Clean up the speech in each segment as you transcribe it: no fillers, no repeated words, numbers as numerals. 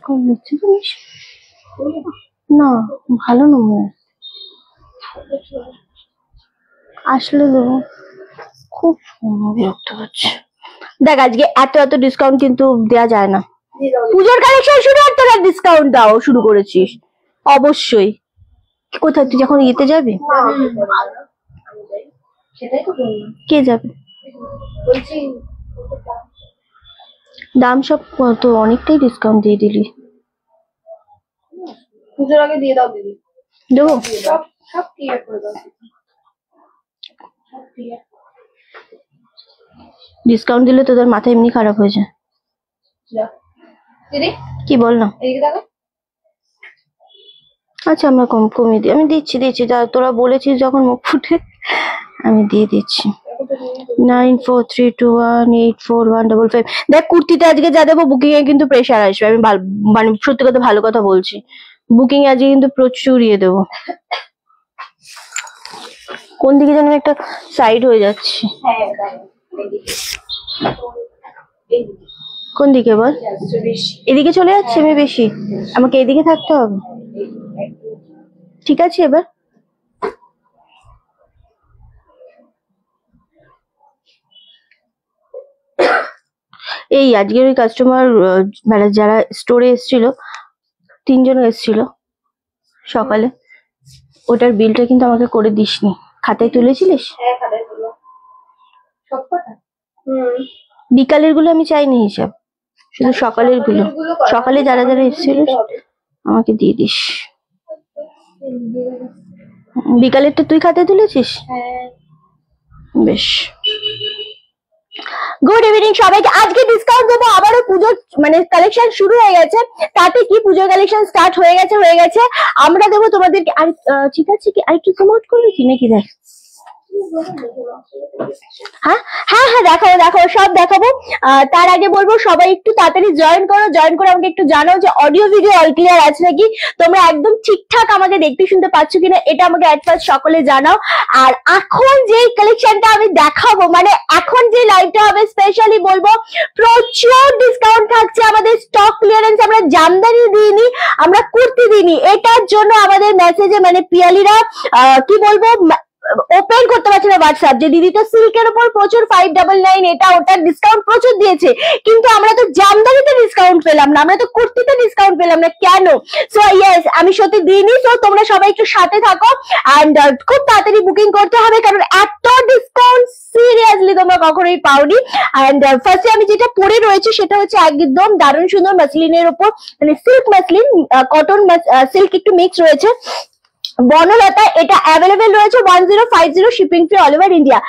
Discount নিচ্ছে জানিস না, ভালো নয় আসলে দেবো, খুব বিরক্ত হচ্ছে। দেখ আজকে এত এত ডিসকাউন্ট কিন্তু দেওয়া যায় না, পুজোর কালেকশন শুরু আর তোরা ডিসকাউন্ট দাও শুরু করেছিস। অবশ্যই, কোথায় তুই যখন ইয়েতে যাবি? কে যাবে? দাম সব কত, অনেকটাই ডিসকাউন্ট দিয়ে দিলি। পুজোর আগে দিয়ে দাও দিদি। দেবো সব ক্লিয়ার করে দাও। ডিসকাউন্ট দিলে তোদের মাথা এমনি খারাপ হয়ে যায়। দিদি কি বল না? এদিকে দেখো। আচ্ছা আমরা কমিয়ে দিই, আমি দিচ্ছি তোরা বলেছিস যখন মুখ ফুটে, আমি দিয়ে দিচ্ছি। 9432184155। দেখ কুর্তিটা আজকে যা দেবো, বুকিং এ কিন্তু প্রেশার আসবে। আমি মানে সত্যি কথা ভালো কথা বলছি, বুকিং এ আজকে কিন্তু প্রচুর ইয়ে দেবো। কোন দিকে যেন একটা সাইড হয়ে যাচ্ছে। কোন দিকে বল? এদিকে চলে যাচ্ছে আমি বেশি, আমাকে এদিকে থাকতে হবে। ঠিক আছে এবার এই আজকের ওই কাস্টমার মানে যারা স্টোরে এসেছিল, 3 জন এসেছিল সকালে, ওটার বিলটা কিন্তু আমাকে করে দিসনি। খাতায় তুলেছিলিস? হ্যাঁ খাতায় তুলো সবকটা। বিকালের গুলো আমি চাইনি হিসাব, শুধু সকালের গুলো। সকালে যারা যারা এসেছিল আমাকে দিয়ে দিস। বিকালেরটা তুই খাতায় তুলেছিস? হ্যাঁ বেশ। গুড ইভিনিং সবাইকে। আজকে ডিসকাউন্ট দেবো আবারও, পুজোর মানে কালেকশন শুরু হয়ে গেছে। তাতে কি পুজোর কালেকশন স্টার্ট হয়ে গেছে। আমরা দেবো তোমাদেরকে। আর ঠিক আছে কি আরেকটু জুম আউট করবি কি নাকি? দেখ হ্যাঁ হ্যাঁ হ্যাঁ দেখাবো সব দেখাবো। তার আগে বলবো সবাই একটু তাড়াতাড়ি জয়েন করে আমাকে একটু জানাও যে অডিও ভিডিও অল ক্লিয়ার আছে নাকি, তোমরা একদম ঠিকঠাক আমাকে দেখতে শুনতে পাচ্ছ কিনা, এটা আমাকে অ্যাট ফার্স্ট সকলে জানাও। আর এখন যে কালেকশনটা আমি দেখাবো, মানে এখন যে লাইভটা হবে, স্পেশালি বলবো প্রচুর ডিসকাউন্ট থাকছে। আমাদের স্টক ক্লিয়ারেন্স, আমরা জামদানি দিইনি, আমরা কুর্তি দিইনি। এটার জন্য আমাদের মেসেজে মানে পিয়ালিরা কি বলবো ওপেন করতে পারছে না হোয়াটসঅ্যাপ, যে দিদি তো সিল্কের উপর প্রচুর 599 এটা ওটার ডিসকাউন্ট প্রচুর দিয়েছে, কিন্তু আমরা তো জামদানিতে ডিসকাউন্ট পেলাম না, আমরা তো কুর্তিতে ডিসকাউন্ট পেলাম না কেন? সো ইয়েস, আমি সত্যি দিইনি। তো তোমরা সবাই একটু সাথে থাকো এন্ড খুব তাড়াতাড়ি বুকিং করতে হবে, কারণ এত ডিসকাউন্ট সিরিয়াসলি তোমরা কখনোই পাওনি। এন্ড ফার্স্টে আমি যেটা পরে রয়েছে সেটা হচ্ছে একদম দারুণ সুন্দর মাসলিনের উপর, মানে সিল্ক মাসলিন, কটন সিল্ক একটু মিক্স রয়েছে, বনলতা। এটা অ্যাভেলেবেল রয়েছে 1050 shipping free all over India.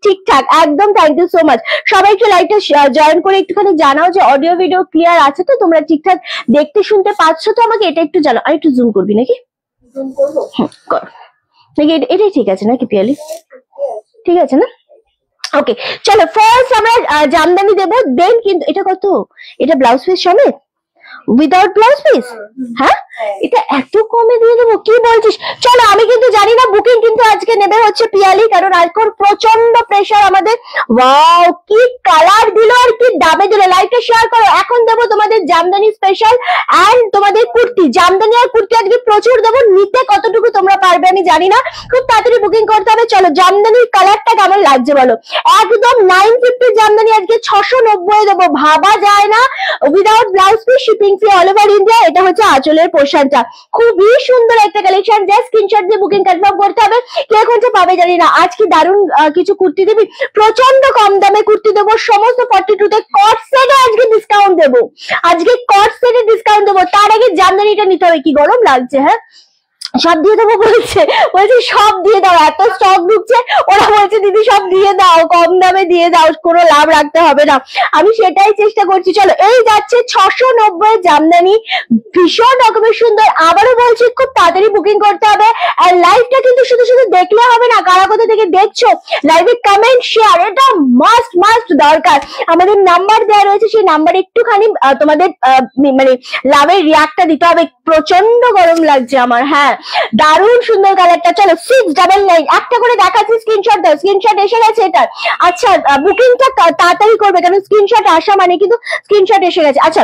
ঠিকঠাক একদম। Thank you so much. সবাই একটু লাইভটা জয়েন করে একটুখানি জানাও যে অডিও ভিডিও ক্লিয়ার আছে তো, তোমরা ঠিকঠাক দেখতে শুনতে পাচ্ছ তো, আমাকে এটা একটু জানাও। আর একটু জুম করবি নাকি? জুম করবো কর নাকি? এটাই ঠিক আছে নাকি পিয়ালি? ঠিক আছে না? ওকে চলো, ফার্স্ট আমরা জামদানি দেবো, দেন কিন্তু এটা কত? এটা ব্লাউজ পিস সমেত, উইদাউট ব্লাউজ পিস। হ্যাঁ এটা এত কমে দিয়ে দেবো, কি বলছিস? চলো, আমি কিন্তু জানি না, বুকিং কিন্তু আজকে নেবে হচ্ছে পিয়ালি, কারণ আজকের প্রচন্ড প্রেশার আমাদের। ওয়াও কি কালার দিল আর কি দামে দিল। লাইভটা শেয়ার করো। এখন দেবো তোমাদের জামদানি স্পেশাল এন্ড তোমাদের কুর্তি। জামদানি আর কুর্তি আজকে প্রচুর দেবো, নিতে কতটুকু তোমরা পারবে আমি জানি না, খুব তাড়াতাড়ি বুকিং করতে হবে। চলো, জামদানির কালারটা কেমন লাগছে বলো? একদম 950 জামদানি আজকে 690 দেবো, ভাবা যায় না। Without blouse piece, shipping free all over India. এটা হচ্ছে আঁচলের পোর্শনটা, খুবই সুন্দর একটা কালেকশন। জাস্ট স্ক্রিনশট দিয়ে বুকিং কনফার্ম করতে হবে। কে কোনটা পাবে জানি না। আজকে দারুণ কিছু কুর্তি দিবি, প্রচন্ড কম দামে কুর্তি দেবো, সমস্ত 42 তে কট সেটে আজকে ডিসকাউন্ট দেবো, আজকে কট সেটে ডিসকাউন্ট দেবো। তার আগে জামদানিটা নিতে হবে। কি গরম লাগছে? হ্যাঁ সব দিয়ে দেবো বলছে সব দিয়ে দাও, এত স্টক ঢুকছে। ওরা বলছে দিদি সব দিয়ে দাও, কম দামে দিয়ে দাও, কোনো লাভ রাখতে হবে না। আমি সেটাই চেষ্টা করছি। চলো, এই যাচ্ছে 690 জামদানি, ভীষণ রকমের সুন্দর। আবারও বলছি খুব তাড়াতাড়ি বুকিং করতে হবে। আর লাইভটা কিন্তু শুধু দেখলে হবে না, কারা কোথা থেকে দেখছো লাইভে কমেন্ট শেয়ার এটা মাস্ট দরকার। আমাদের নাম্বার দেওয়া রয়েছে, সেই নাম্বারে একটুখানি তোমাদের মানে লাভের রিয়াক্টটা দিতে হবে। প্রচন্ড গরম লাগছে আমার। হ্যাঁ দারুণ সুন্দর কালারটা। চলো 699, একটা করে দেখাচ্ছি, স্ক্রিনশট দাও। স্ক্রিনশট এসে গেছে এটার। আচ্ছা বুকিংটা তাড়াতাড়ি করবে, কারণ স্ক্রিনশট আসা মানে কিন্তু স্ক্রিনশট এসে গেছে। আচ্ছা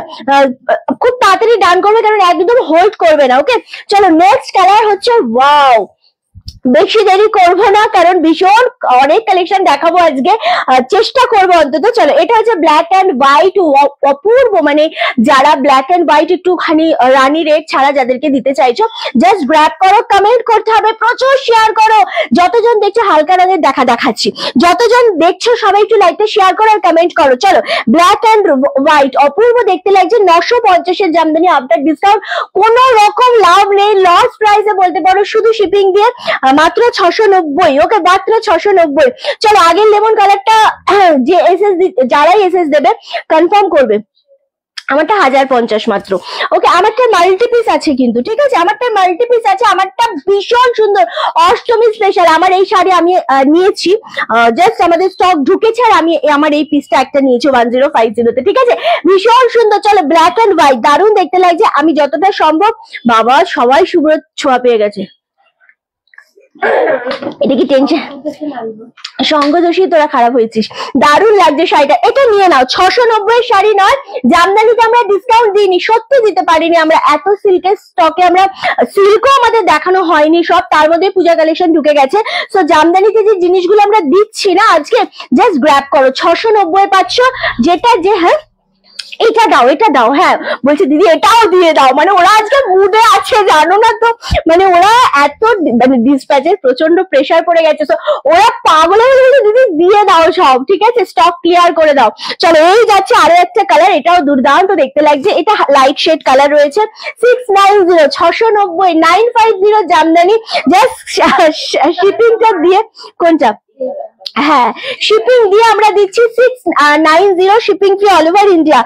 খুব তাড়াতাড়ি ডান করবে, কারণ একদম হোল্ড করবে না। ওকে চলো নেক্সট কালার হচ্ছে, ওয়াও বেশি দেরি করবো না, কারণ ভীষণ অনেক কালেকশন দেখাবো আজকে, চেষ্টা করবো অন্তত। চলো এটা হচ্ছে ব্ল্যাক অ্যান্ড হোয়াইট, অপূর্ব, মানে যারা ব্ল্যাক অ্যান্ড হোয়াইট একটুখানি রানী রেড ছাড়া যাদেরকে দিতে চাইছো, জাস্ট গ্র্যাব করো, কমেন্ট করতে হবে, প্রচুর শেয়ার করো। যতজন দেখছো হালকা রঙের দেখাচ্ছি, যতজন দেখছো সবাই একটু লাইকটা শেয়ার করো আর কমেন্ট করো। চলো ব্ল্যাক অ্যান্ড হোয়াইট অপূর্ব দেখতে লাগছে, 950-এর জামদানি আফটার ডিসকাউন্ট, কোন রকম লাভ নেই, লস প্রাইসে বলতে পারো, শুধু শিপিং দিয়ে মাত্র 690। ওকে মাত্র 690। চলো আগের লেমন কালারটা যে এসএস, যারাই এসএস দেবে কনফার্ম করবে, আমারটা 1050 মাত্র। ওকে আমারটা মাল্টি পিস আছে কিন্তু, ঠিক আছে, আমারটা মাল্টি পিস আছে, আমারটা ভীষণ সুন্দর, অষ্টমী স্পেশাল। আমার এই শাড়ি আমি নিয়েছি, জাস্ট আমাদের স্টক ঢুকেছে, আর আমি আমার এই পিসটা একটা নিয়েছি 1050-তে, ঠিক আছে, ভীষণ সুন্দর। চলো ব্ল্যাক এন্ড হোয়াইট, দারুণ দেখতে লাগছে। আমি যতটা সম্ভব, বাবা সবাই শুভ্র ছোঁয়া পেয়ে গেছে, এটা কি টেনশন? সঙ্গদোষী তোরা খারাপ হয়েছিস, দারুণ লাগছে শাড়িটা, এটা নিয়ে নাও। 690-এর শাড়ি নয়, জামদানিতে আমরা ডিসকাউন্ট দিইনি, সত্যি দিতে পারিনি আমরা, এত সিল্কের স্টকে আমরা, সিল্কও আমাদের দেখানো হয়নি সব, তার মধ্যে পূজা কালেকশন ঢুকে গেছে। সো জামদানিতে যে জিনিসগুলো আমরা দিচ্ছি না আজকে, জাস্ট গ্র্যাব করো, 690 পাচ্ছ। যেটা যে, হ্যাঁ এটা দাও, এটা দাও, হ্যাঁ বলছে দিদি এটাও দিয়ে দাও, মানে ওরা আজকে মুডে আছে জানো না তো, মানে ওরা এত, মানে ডিসপ্যাচের প্রচন্ড প্রেসার পড়ে গেছে, তো ওরা পাগল হয়ে গেছে, দিদি দিয়ে দাও সব, ঠিক আছে, স্টক ক্লিয়ার করে দাও। চলো এই যাচ্ছে আরো একটা কালার, এটাও দুর্দান্ত দেখতে লাগছে, এটা লাইট শেড কালার রয়েছে, 690, 690, 950 জামদানি, জাস্ট শিপিংটা দিয়ে, কোনটা, হ্যাঁ শিপিং দিয়ে আমরা দিচ্ছি 690, shipping free all over India.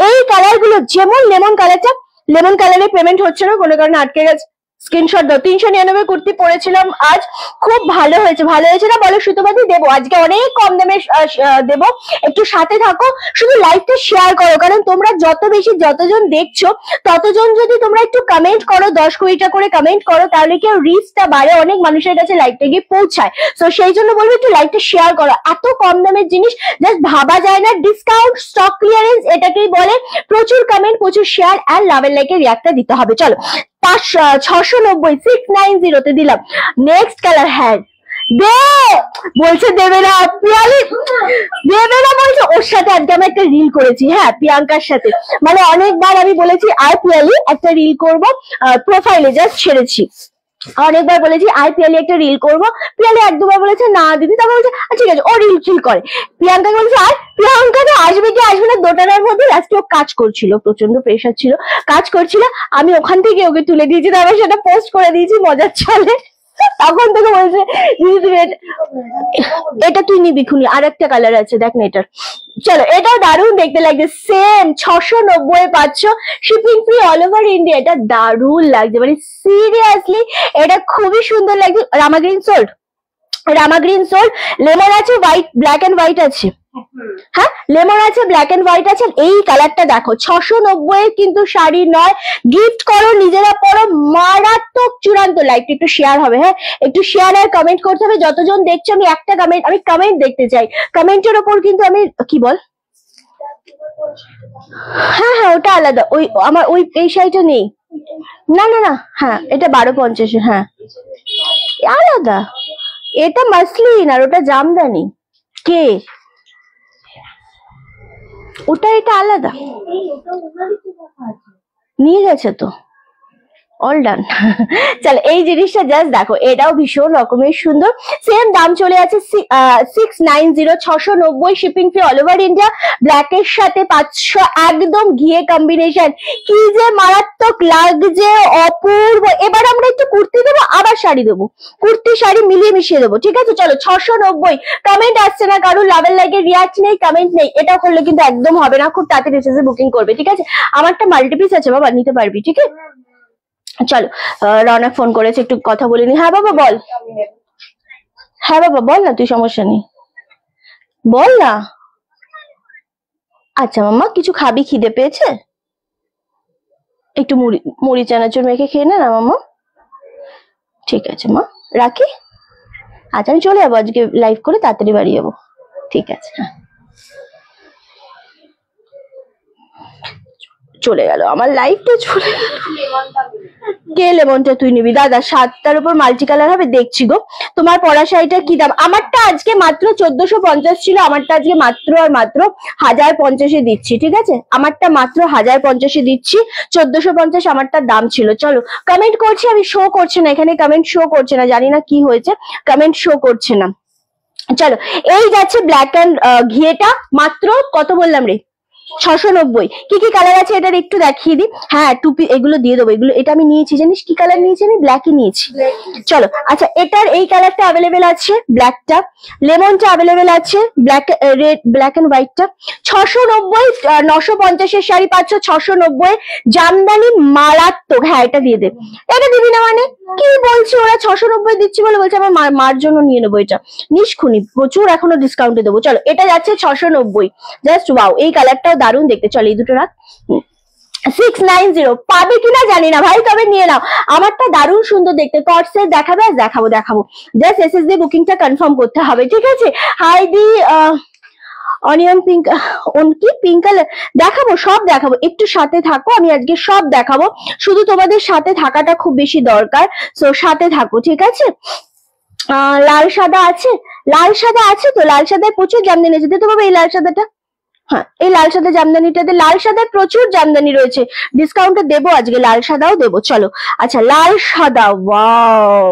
এই কালার গুলো, যেমন লেমন কালারটা, লেমন কালারে পেমেন্ট হচ্ছে না, কোনো কারণে আটকে গেছে, স্ক্রিনশট দাও। 399 কুর্তি পরেছিলাম আজ, খুব ভালো হয়েছে, ভালো হয়েছে না বলো সুতোবাদি? দেবো আজকে অনেক কম দামে দেবো, একটু সাথে থাকো, শুধু লাইভটা শেয়ার করো, কারণ তোমরা যত বেশি, যতজন দেখছো ততজন যদি তোমরা একটু কমেন্ট করো, 10-20টা করে কমেন্ট করো, তাহলে কি রিচটা বাড়ে, অনেক মানুষের কাছে লাইভটা গিয়ে পৌঁছায়। তো সেই জন্য বলবো একটু লাইভটা শেয়ার করো, এত কম দামের জিনিস জাস্ট ভাবা যায় না, ডিসকাউন্ট, স্টক ক্লিয়ারেন্স এটাকেই বলে। প্রচুর কমেন্ট, প্রচুর শেয়ার আর লাভের লাইকের রিয়াক্টটা দিতে হবে। চলো 690, 690-তে দিলাম। নেক্সট কালার, হ্যাঁ দে বলছে দেবে না, পিয়ালি দেবে না বলছে, ওর সাথে আজকে আমি একটা রিল করেছি, হ্যাঁ প্রিয়াঙ্কার সাথে, মানে অনেকবার আমি বলেছি আয় পিয়ালি একটা রিল করবো, প্রোফাইলে জাস্ট ছেড়েছি, অনেকবার বলেছি আয় পিয়ালি একটা রিল করবো, পিয়ালি 1-2বার বলেছে না দিদি, তারপর বলছে ঠিক আছে ও রিল করে, প্রিয়াঙ্কাকে বলছে আর প্রিয়াঙ্কা তো আসবে কি আসবে না, দোটানার মধ্যে লাস্টে ও কাজ করছিল, প্রচন্ড প্রেশার ছিল, কাজ করছিল, আমি ওখান থেকে ওকে তুলে দিয়েছি, তারপর সেটা পোস্ট করে দিয়েছি মজার ছলে, তখন থেকে বলছে দিদি তুমি এটা তুই নিবি খুনি, আর একটা কালার আছে দেখ না এটার। চলো এটাও দারুণ দেখতে লাগছে, সেম 690 পাচ্ছ, shipping free all over India, এটা দারুণ লাগছে, মানে সিরিয়াসলি এটা খুবই সুন্দর লাগছে। রামা গ্রিন সোল্ড, রামা গ্রিন সোল্ড, লেমন আছে, হোয়াইট, ব্ল্যাক এন্ড হোয়াইট আছে, হ্যাঁ লেমন আছে, ব্ল্যাক এন্ড হোয়াইট আছে, এই কালারটা দেখো 690 কিন্তু শাড়ি নয়, গিফট করো, নিজেরা পরো, মারাত্মক চূড়ান্ত। লাইভটা একটু শেয়ার হবে, হ্যাঁ একটু শেয়ার আর কমেন্ট করতে হবে, যতজন দেখছো আমি একটা কমেন্ট, আমি কমেন্ট দেখতে চাই, কমেন্টের ওপর কিন্তু আমি কি বল, হ্যাঁ হ্যাঁ ওটা আলাদা, ওই আমার ওই এই শাড়িটা নেই, না না না, হ্যাঁ এটা 1250, হ্যাঁ আলাদা, এটা মাসলিন আর ওটা জামদানি, কে ওটা, এটা আলাদা নিয়ে গেছে তো, অল ডান। চলো এই জিনিসটা জাস্ট দেখো, এটাও ভীষণ রকমের সুন্দর, সেম দাম চলে আছে 690, 690, shipping free all over India, black এর সাথে 500, একদম ঘিয়ে কম্বিনেশন, কি যে মারাত্মক লাগছে, অপূর্ব। এবার আমরা একটু কুর্তি দেবো, আবার শাড়ি দেবো, কুর্তি শাড়ি মিলিয়ে মিশিয়ে দেবো, ঠিক আছে। চলো 690, কমেন্ট আসছে না কারণ, লাভের লাইকের রিয়াক্ট নেই, কমেন্ট নেই, এটা করলে কিন্তু একদম হবে না, খুব তাড়াতাড়ি এসে বুকিং করবে, ঠিক আছে। আমারটা মাল্টিপিস আছে বাবা, নিতে পারবি, ঠিক আছে। চলো রওনা ফোন করেছে, একটু কথা বলিনি। হ্যাঁ বাবা বল, হ্যাঁ বাবা বল না, তুই সমস্যা নেই বল না। আচ্ছা মাম্মা কিছু খাবি, খিদে পেয়েছে, একটু মুড়ি চানাচুর মেখে খেয়ে নে না মাম্মা, ঠিক আছে মা, রাখি। আচ্ছা আমি চলে যাবো আজকে লাইভ করে, তাড়াতাড়ি বাড়ি যাবো। ঠিক আছে, হ্যাঁ চলে গেল আমার লাইফটা, চলে গেল। কে লেমনটা তুই নিবি? দাদা 7টার উপর মাল্টি কালার হবে, দেখছি গো। তোমার পরা শাড়িটা কি দাম? আমারটা আজকে মাত্র 1450 ছিল, আমারটা আজকে মাত্র আর মাত্র 1050-এ দিচ্ছি, ঠিক আছে? আমারটা মাত্র 1050-এ দিচ্ছি, 1450 আমারটার দাম ছিল। চলো কমেন্ট করছি, আমি শো করছে না এখানে, কমেন্ট শো করছে না, জানি না কি হয়েছে, কমেন্ট শো করছে না। চলো এই যাচ্ছে ব্ল্যাক অ্যান্ড ঘিয়েটা, মাত্র কত বললাম রে? 690। কি কি কালার আছে এটার একটু দেখিয়ে দিই। হ্যাঁ টুপি এগুলো দিয়ে দেবো, এগুলো এটা আমি নিয়েছি, জানিস কি কালার নিয়েছি আমি? ব্ল্যাকই নিয়েছি। চলো আচ্ছা, এটার এই কালারটা অ্যাভেলেবেল আছে, ব্ল্যাকটা, লেমনটা অ্যাভেলেবেল আছে, ব্ল্যাক রেড, ব্ল্যাক এন্ড হোয়াইটটা। 690, 950-এর শাড়ি পাচ্ছ 690। জামদানি মারাত্মক। হ্যাঁ এটা দিয়ে দে। এটা দিবি না মানে? কি বলছি, ওরা 690 দিচ্ছি বলে বলছে আমার মার জন্য নিয়ে নেবো এটা। নিষ্খুনি, প্রচুর এখনো ডিসকাউন্টে দেবো। চলো এটা যাচ্ছে 690, জাস্ট ওয়াও। এই কালারটাও দারুণ দেখতে। চলো এই দুটো রাখ। 690 পাবে কিনা জানি না ভাই, তবে নিয়ে নাও। আমারটা দারুণ সুন্দর দেখতে, কটসেট দেখাবে আর দেখাবো। জাস্ট এসএসডি বুকিংটা কনফার্ম করতে হবে, ঠিক আছে? হাইডি অনিয়ন পিঙ্ক, কি পিঙ্ক কালার দেখাবো, সব দেখাবো, একটু সাথে থাকো, আমি আজকে সব দেখাবো। শুধু তোমাদের সাথে থাকাটা খুব বেশি দরকার, সো সাথে থাকো, ঠিক আছে? লাল সাদা আছে, লাল সাদা আছে তো, লাল সাদায় প্রচুর জামদানি আছে, দিতে পারবে এই লাল সাদাটা? হ্যাঁ এই লাল সাদা জামদানিটাতে, লাল সাদার প্রচুর জামদানি রয়েছে, ডিসকাউন্টে দেবো আজকে, লাল সাদাও দেবো। চলো আচ্ছা লাল সাদা, ওয়াও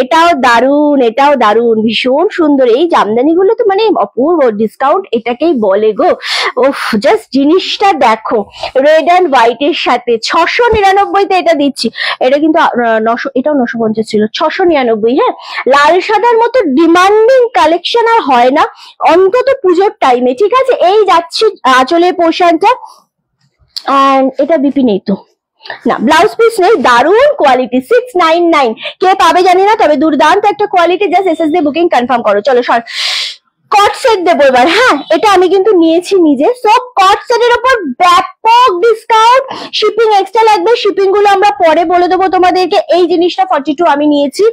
এটাও দারুণ, এটাও দারুণ, ভীষণ সুন্দর। এই জামদানি গুলো তো মানে অপূর্ব, ডিসকাউন্ট এটাকেই বলে গো। ওফ জাস্ট জিনিসটা দেখো, রেড অ্যান্ড হোয়াইট এর সাথে 699-তে এটা দিচ্ছি। এটা কিন্তু 900, এটাও 950 ছিল, 699। হ্যাঁ লাল সাদার মতো ডিমান্ডিং কালেকশন আর হয় না, অন্তত পুজোর টাইমে, ঠিক আছে? এই যাচ্ছি আঁচলের পোর্শনটা, এটা বিপি নেই তো না, ব্লাউজ পিস নেই, দারুণ কোয়ালিটি, 699। কে পাবে জানি না, তবে দুর্দান্ত একটা quality. Just SSD booking confirm করো। চলো কট সেট দেবো এবার। হ্যাঁ এটা আমি কিন্তু নিয়েছি নিজে, সো কট সেটের উপর ব্যাপক ডিসকাউন্ট। শিপিং এক্সট্রা লাগবে, শিপিং গুলো আমরা পরে বলে দেবো তোমাদেরকে। এই জিনিসটা 42 আমি নিয়েছি,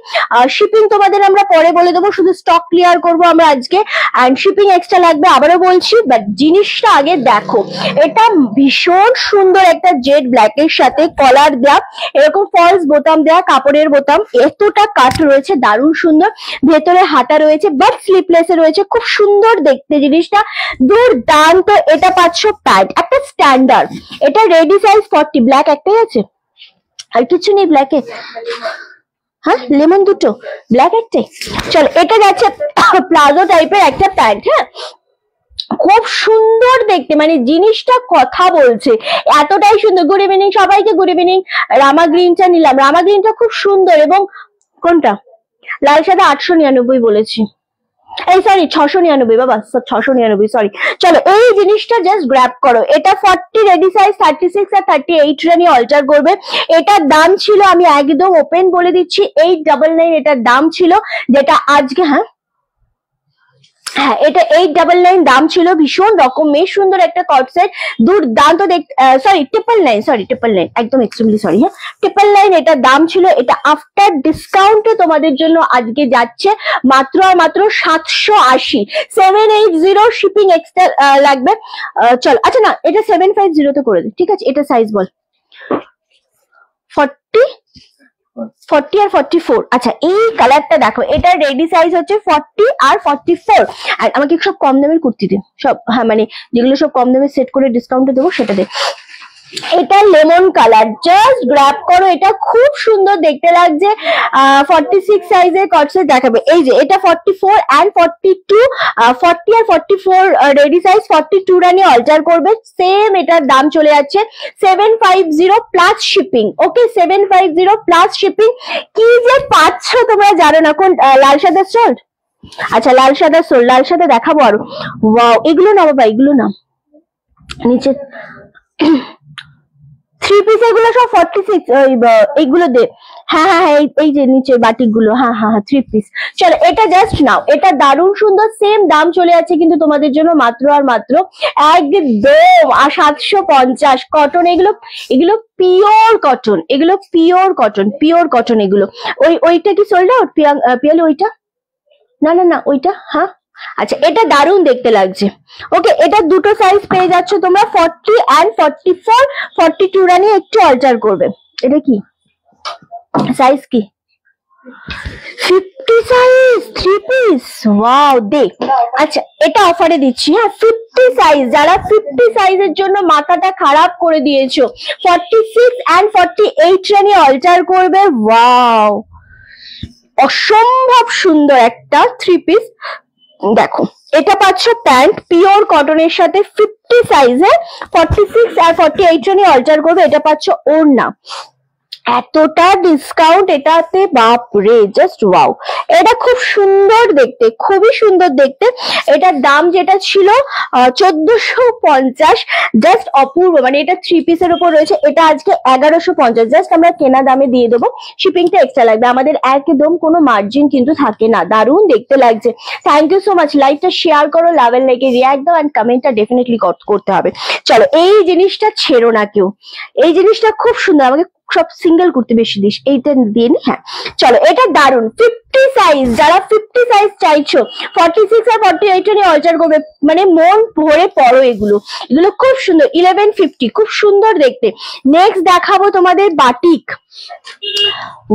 শিপিং তোমাদের আমরা পরে বলে দেবো, শুধু স্টক ক্লিয়ার করবো আমরা আজকে। অ্যান্ড শিপিং এক্সট্রা লাগবে, আবারও বলছি, বাট জিনিসটা আগে দেখো। এটা ভীষণ সুন্দর একটা জেড ব্ল্যাক এর সাথে কলার দেয়া, এরকম ফলস বোতাম দেয়া, কাপড়ের বোতাম, এতটা কাট রয়েছে, দারুণ সুন্দর। ভেতরে হাতা রয়েছে, বাট স্লিপলেস এ রয়েছে, খুব সুন্দর দেখতে জিনিসটা, দুর্দান্ত। এটা পাচ্ছ প্যান্ট, একটা স্ট্যান্ডার্ড, এটা রেডি সাইজ 40, ব্ল্যাক একটাই আছে আর কিছু নেই ব্ল্যাকে। হ্যাঁ লেমন দুটো, ব্ল্যাক একটাই। চল এটা যাচ্ছে প্লাজো টাইপের একটা প্যান্ট। হ্যাঁ খুব সুন্দর দেখতে, মানে জিনিসটা কথা বলছে, এতটাই সুন্দর। গুড ইভিনিং সবাইকে, গুড ইভিনিং। রামা গ্রিনটা নিলাম, রামা গ্রিনটা খুব সুন্দর। এবং কোনটা? লাল সাদা 899 বলেছি, এই সরি 699 বাবা, 699 সরি। চলো এই জিনিসটা জাস্ট গ্র্যাব করো। এটা 40 রেডি সাইজ, 36 আর 38 নিয়ে অল্টার করবে। এটার দাম ছিল, আমি একদম ওপেন বলে দিচ্ছি, 899 এটার দাম ছিল, যেটা আজকে হ্যাঁ এটা 899 দাম ছিল। ভীষণ রকমের সুন্দর একটা কট সেট, দুর্দান্ত দেখতে। সরি 999, একদম এক্সট্রিমলি সরি। হ্যাঁ 999 এটার দাম ছিল। এটা আফটার ডিসকাউন্টে তোমাদের জন্য আজকে যাচ্ছে মাত্র আর মাত্র 780, 780 শিপিং এক্সট্রা লাগবে। চল আচ্ছা না, এটা 750 তে করে দে, ঠিক আছে? এটা সাইজ বল। 40 আর 44। আচ্ছা এই কালারটা দেখো, এটা রেডি সাইজ হচ্ছে 40 আর 44। আর আমাকে সব কম দামের কুর্তি দিন সব, হ্যাঁ মানে যেগুলো সব কম দামে সেট করে ডিসকাউন্টে দেবো সেটা দে। এটা লেমন কালার, জাস্ট গ্র্যাব করো, এটা খুব সুন্দর দেখতে লাগছে। 46 সাইজের কট সেট দেখাবে। এই যে এটা 44 and 42, 40 আর 44 রেডি সাইজ, 42 রানি অল্টার করবে। সেম এটার দাম চলে যাচ্ছে 750 plus shipping. Okay 750 plus shipping. কি যে পাচ্ছ তোমরা জানো না। কোন লাল সাদা সোল্ড? আচ্ছা লাল সাদা সোল্ড, লাল সাদা দেখাবো আরো। ওয়াও এগুলো না বাবা, এগুলো না, নিচে থ্রি পিস এগুলো সব 46 এইগুলো দে। হ্যাঁ হ্যাঁ হ্যাঁ, এই যে নিচে বাটিক গুলো, হ্যাঁ হ্যাঁ হ্যাঁ, থ্রি পিস। চলো এটা জাস্ট নাও, এটা দারুণ সুন্দর, সেম দাম চলে যাচ্ছে কিন্তু তোমাদের জন্য মাত্র আর মাত্র একদম 750 কটন। এগুলো এগুলো পিওর কটন, এগুলো পিওর কটন, পিওর কটন এগুলো। ওইটা কি সোল্ড আউট পিয়ালি? ওইটা না না না, ওইটা হ্যাঁ। আচ্ছা, এটা দারুণ দেখতে লাগছে। ওকে, এটা দুটো সাইজ পেয়ে যাচ্ছ তোমরা, 40 and 44, 42 রানি একটু অল্টার করবে। এটা কি সাইজ? কি 50 সাইজ থ্রি পিস? ওয়াও দেখ। আচ্ছা, এটা অফারে দিচ্ছি হ্যাঁ, 50 সাইজ। যারা 50 সাইজের জন্য মাথাটা খারাপ করে দিয়েছো, 46 and 48 রানি অল্টার করবে। ওয়াও, অসম্ভব সুন্দর একটা থ্রি পিস। দেখো, এটা পাচ্ছ প্যান্ট পিওর কটনের সাথে 50 সাইজে, 46 আর 48 জনই অল্টার করবে। এটা পাচ্ছ ওড়না, এতটা ডিসকাউন্ট এটাতে, বাপরে জাস্ট ওয়াও। এটা খুব সুন্দর দেখতে, খুবই সুন্দর দেখতে। এটার দাম যেটা ছিল 1450, জাস্ট অপূর্ব। মানে এটা থ্রি পিসের উপর রয়েছে, এটা আজকে 1150, জাস্ট আমরা কেনা দামে দিয়ে দেবো, শিপিংটা এক্সট্রা লাগবে। আমাদের একদম কোনো মার্জিন কিন্তু থাকে না। দারুণ দেখতে লাগছে। Thank you so much. লাইভটা শেয়ার করো, লাভের লাইকে রিয়াক্ট দাও, এন্ড কমেন্টটা ডেফিনেটলি করতে হবে। চলো, এই জিনিসটা ছেড়ো না কেউ, এই জিনিসটা খুব সুন্দর। আমাকে সব সিঙ্গেল করতে বেশি দিস, এইটা দিয়ে নি। হ্যাঁ চলো, এটা দারুন 50 সাইজ। যারা 50 সাইজ চাইছো, 46 আর 48 নিয়ে অল্টার করবে, মানে মন ভরে পড়ো। এগুলো এগুলো খুব সুন্দর, 1150, খুব সুন্দর দেখতে। নেক্সট দেখাবো তোমাদের বাটিক।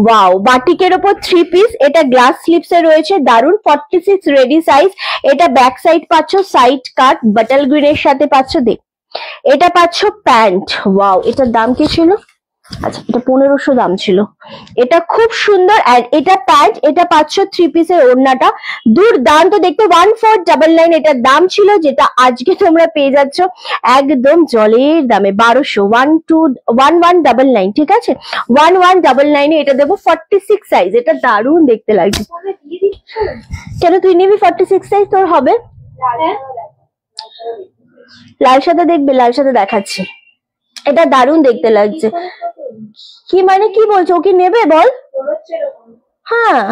ওয়াও, বাটিকের ওপর থ্রি পিস। এটা গ্লাস স্লিপস এ রয়েছে, দারুন 46 রেডি সাইজ। এটা ব্যাক সাইড পাচ্ছ সাইড কাট বাটাল গ্রিন এর সাথে পাচ্ছ। দেখ, এটা পাচ্ছ প্যান্ট। ওয়াও, এটার দাম কি ছিল? আচ্ছা, এটা 1500 দাম ছিল। এটা খুব সুন্দর। আর এটা প্যান্ট, এটা পাচ্ছ থ্রি পিসের ওড়নাটা দুর্দান্ত দেখতে, 1499 এটার দাম ছিল, যেটা আজকে তোমরা পেয়ে যাচ্ছ একদম জলের দামে 1200, 1199। ঠিক আছে, 1199 এটা দেবো 46 সাইজ। এটা দারুণ দেখতে লাগছে। কেন তুই নিবি 46 সাইজ? তোর হবে। লাল সাদা দেখবে, লাল সাদা দেখাচ্ছি। এটা দারুণ দেখতে লাগছে। কি মানে কি বলছো? ও কি নেবে বল? হ্যাঁ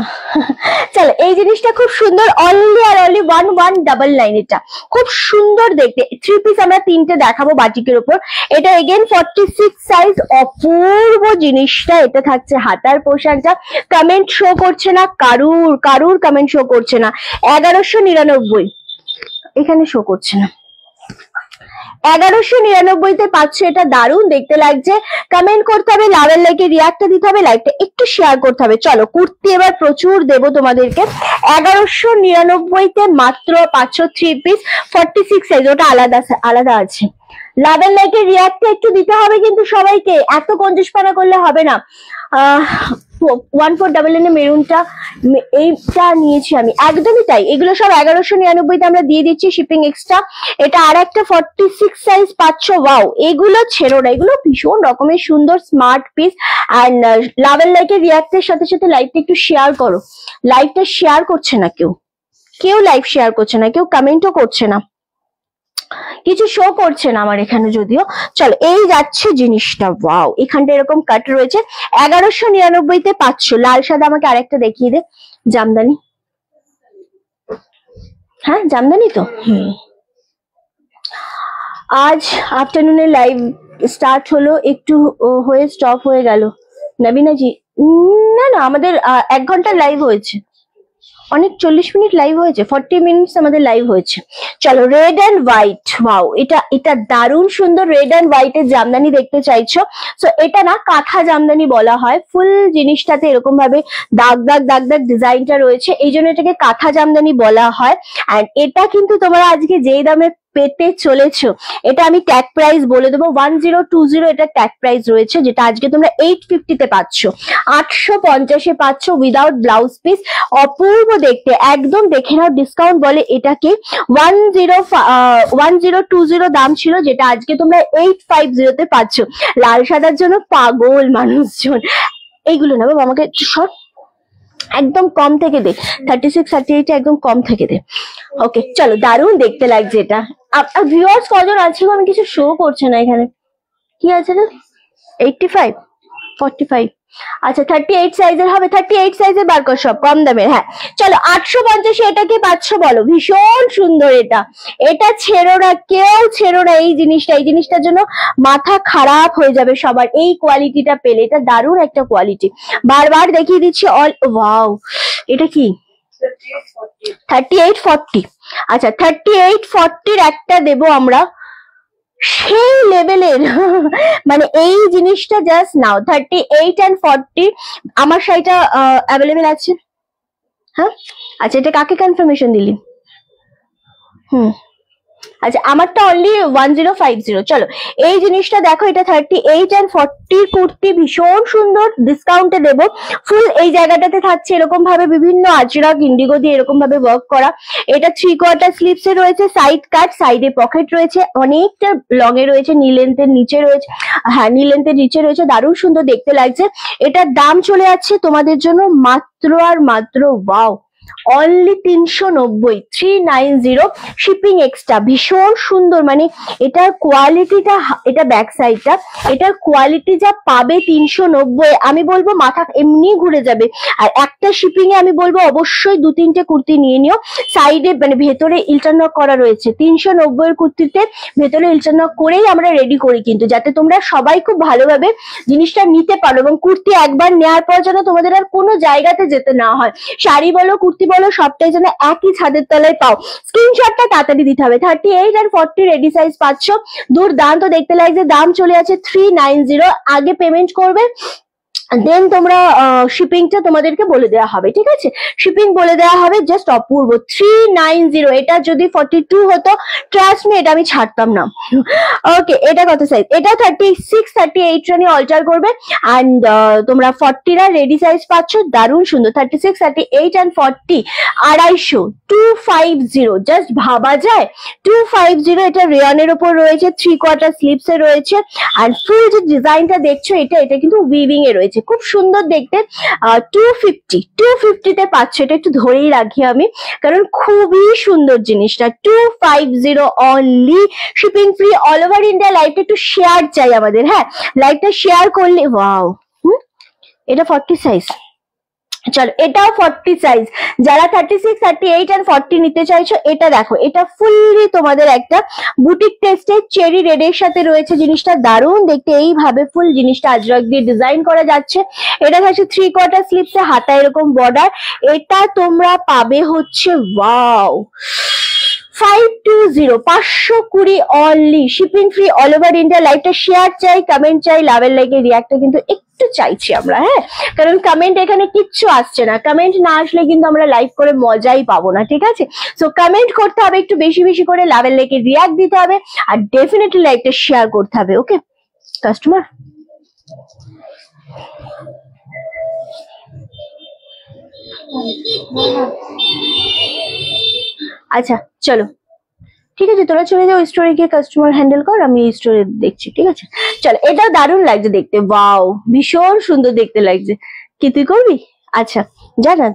চলো, এই জিনিসটা খুব সুন্দর, অনলি আর অনলি 1199। এটা খুব সুন্দর দেখতে। থ্রি পিস আমরা তিনটে দেখাবো বাটিকের উপর। এটা এগেন 46 সাইজ, অপূর্ব জিনিসটা। এটা থাকছে হাতার পোশাকটা। কমেন্ট শো করছে না, কারুর কমেন্ট শো করছে না। 1199 এখানে শো করছে না। 1199 পাচ্ছ। এটা দারুণ দেখতে লাগছে। কমেন্ট করতে হবে, লাভের লাইকে রিয়াক্ট দিতে হবে, লাইভটা একটু শেয়ার করতে হবে। চলো, কুর্তি এবার প্রচুর দেবো তোমাদেরকে। 1199 মাত্র পাচ্ছ থ্রি পিস 46 সাইজ। ওটা আলাদা আছে। লাভের লাইকে রিয়াক্ট একটু দিতে হবে কিন্তু সবাইকে, এত কঞ্জুসপানা করলে হবে না। 1499 মেরুনটা, এইটা নিয়েছি আমি, একদমই তাই। এগুলো সব 1199 আমরা দিয়ে দিচ্ছি শিপিং এক্সট্রা। এটা আর একটা 46 সাইজ পাচ্ছ। ওয়াও, এগুলো ছেড়ো না, এগুলো ভীষণ রকমের সুন্দর স্মার্ট পিস। এন্ড লাভের লাইকে রিয়াক্টের সাথে সাথে লাইভটা একটু শেয়ার করো। লাইভটা শেয়ার করছে না কেউ লাইভ শেয়ার করছে না, কেউ কমেন্টও করছে না, কিছু শো করছে না আমার এখানে যদিও। চলো, এই যাচ্ছে জিনিসটা। ওয়াও, এখানটা এরকম কাট রয়েছে। 1199 পাচ্ছ। লাল সাদা আমাকে আরেকটা দেখিয়ে দে। জামদানি, হ্যাঁ জামদানি তো। আজ আফটারনুনে লাইভ স্টার্ট হলো, একটু হয়ে স্টপ হয়ে গেল। নবীনাজি, না না, আমাদের 1 ঘন্টা লাইভ হয়েছে, অনেক 40 মিনিট লাইভ হয়েছে, 40 মিনিটস আমাদের লাইভ হয়েছে। চলো, রেড অ্যান্ড হোয়াইট। ওয়াও, এটা দারুণ সুন্দর। রেড অ্যান্ড হোয়াইটের জামদানি দেখতে চাইছো? সো এটা না কাঁথা জামদানি বলা হয়। ফুল জিনিসটাতে এরকম ভাবে দাগ দাগ ডিজাইনটা রয়েছে, এই জন্য এটাকে কাঁথা জামদানি বলা হয়। এন্ড এটা কিন্তু তোমরা আজকে যেই দামে পেতে চলেছো, এটা আমি ট্যাগ প্রাইস বলে দেবো 1020। এটা ট্যাগ প্রাইস রয়েছে, যেটা আজকে তোমরা 850 তে পাচ্ছ, 850 পাচ্ছ উইদাউট ব্লাউজ পিস। অপূর্ব দেখতে একদম। দেখে নাও, ডিসকাউন্ট বলে এটাকে। 1020 দাম ছিল, যেটা আজকে তোমরা 850 তে পাচ্ছ। লাল সাদার জন্য পাগল মানুষজন। এইগুলো না বাবা, আমাকে সব একদম কম থেকে দে, 36 38 একদম কম থেকে দে। ওকে চলো, দারুণ দেখতে লাগছে এটা। ভিউয়ার্স কজন আছে? আমি কিছু শো করছে না এখানে, কি আছে রে? 85 45 আচ্ছা 38 সাইজের হবে, 38 সাইজের বার কর সব কম দামের। হ্যাঁ চলো 850 এটাকে 500 বলো, ভীষণ সুন্দর এটা, এটা ছেড়ো না, কেউ ছেড়ো না এই জিনিসটা, এই জিনিসটার জন্য মাথা খারাপ হয়ে যাবে সবার এই কোয়ালিটিটা পেলে, এটা দারুণ একটা কোয়ালিটি, বারবার দেখিয়ে দিচ্ছি। অল ওয়াও, এটা কি 3840, আচ্ছা 3840 একটা দেবো আমরা, সেই লেভেলের মানে এই জিনিসটা জাস্ট নাও 38 and 40 আমার শাড়িটা অ্যাভেলেবেল আছে। হ্যাঁ আচ্ছা এটা কাকে কনফার্মেশন দিলি? আচ্ছা আমারটা অনলি 1050। চলো এই জিনিসটা দেখো, এটা 38 and 40 কুর্তি, ভীষণ সুন্দর, ডিসকাউন্টে দেবো। ফুল এই জায়গাটাতে থাকছে এরকম ভাবে বিভিন্ন আজরাক ইন্ডিগো দিয়ে এরকম ভাবে ওয়ার্ক করা, এটা 3/4 স্লিভস এ রয়েছে, সাইড কাট, সাইডে পকেট রয়েছে, অনেকটা লং এ রয়েছে, নি লেন্থের নিচে রয়েছে, হ্যাঁ নি লেন্থের নিচে রয়েছে, দারুণ সুন্দর দেখতে লাগছে। এটার দাম চলে যাচ্ছে তোমাদের জন্য মাত্র আর মাত্র ওয়াও অনলি 390, 390 শিপিং এক্সট্রা, ভীষণ সুন্দর, মানে এটার কোয়ালিটিটা, এটা ব্যাক সাইডটা, এটার কোয়ালিটি যা পাবে 390, আমি বলবো মাথা এমনি ঘুরে যাবে। আর একটা শিপিং এ আমি বলবো অবশ্যই 2-3টে কুর্তি নিয়ে নিও, সাইডে মানে ভেতরে ইন্টারনক করা রয়েছে, 390 এর কুর্তিতে ভেতরে ইন্টারনক করেই আমরা রেডি করি কিন্তু, যাতে তোমরা সবাই খুব ভালোভাবে জিনিসটা নিতে পারো, এবং কুর্তি একবার নেওয়ার পর যেন তোমাদের আর কোনো জায়গাতে যেতে না হয়, শাড়ি বলো কুর্তি বলো সবটাই যেন একই ছাদের তলায় পাও। স্ক্রিনশটটা তাড়াতাড়ি দিতে হবে। 38 and 40 রেডি সাইজ পাচ্ছ, দুর্দান্ত দেখতে লাগছে, দাম চলে আছে 390, আগে পেমেন্ট করবে দেন তোমরা শিপিংটা তোমাদেরকে বলে দেওয়া হবে, ঠিক আছে, শিপিং বলে দেওয়া হবে, জাস্ট অপূর্ব 390। এটা যদি 42 হতো ট্রাস্ট মি এটা আমি ছাড়তাম না। ওকে এটা কত সাইজ? এটা 36 38 রানি অল্টার করবে, অ্যান্ড তোমরা 40 রা রেডি সাইজ পাচ্ছ, দারুণ সুন্দর, 36 38 and 40 250, 250, জাস্ট ভাবা যায় 250। এটা রেয়নের উপর রয়েছে, 3/4 স্লিভস এ রয়েছে, আর ফুল যে ডিজাইনটা দেখছো এটা কিন্তু উইভিং এ রয়েছে, খুব সুন্দর দেখতে। 250 তে পাচ্ছ, এটা একটু ধরেই রাখি আমি কারণ খুবই সুন্দর জিনিসটা, 250 only, shipping free all over India. লাইভটা একটু শেয়ার চাই আমাদের, হ্যাঁ লাইভটা শেয়ার করলে, ওয়াও এটা 40 সাইজ, চলো এটাও 40 সাইজ, যারা 36 38 and 40 নিতে চাইছো এটা দেখো, এটা ফুললি তোমাদের একটা বুটিক টেস্টে চেরি রেড এর সাথে রয়েছে, জিনিসটা দারুণ দেখতে, এইভাবে ফুল জিনিসটা আজরাক দিয়ে ডিজাইন করা যাচ্ছে। এটা থাকছে 3/4 স্লিভস এ, হাতা এরকম বর্ডার, এটা তোমরা পাবে হচ্ছে wow 520, 520 only, shipping free all over India. লাইভটা শেয়ার চাই, কমেন্ট চাই, লাভের লাইকে রিয়াক্টটা কিন্তু একটু চাইছি আমরা, হ্যাঁ কারণ কমেন্ট এখানে কিচ্ছু আসছে না, কমেন্ট না আসলে কিন্তু আমরা লাইভ করে মজাই পাবো না, ঠিক আছে। সো কমেন্ট করতে হবে একটু বেশি বেশি করে, লাভের লাইকে রিয়াক্ট দিতে হবে, আর ডেফিনেটলি লাইভটা শেয়ার করতে হবে। ওকে কাস্টমার, আচ্ছা চলো ঠিক আছে, তোরা চলে যাও স্টোরে গিয়ে কাস্টমার হ্যান্ডেল কর, আমি স্টোরে দেখছি, ঠিক আছে। চলো এটা দারুণ লাগছে দেখতে, ওয়াও ভীষণ সুন্দর দেখতে লাগছে। কি তুই করবি? আচ্ছা জানা,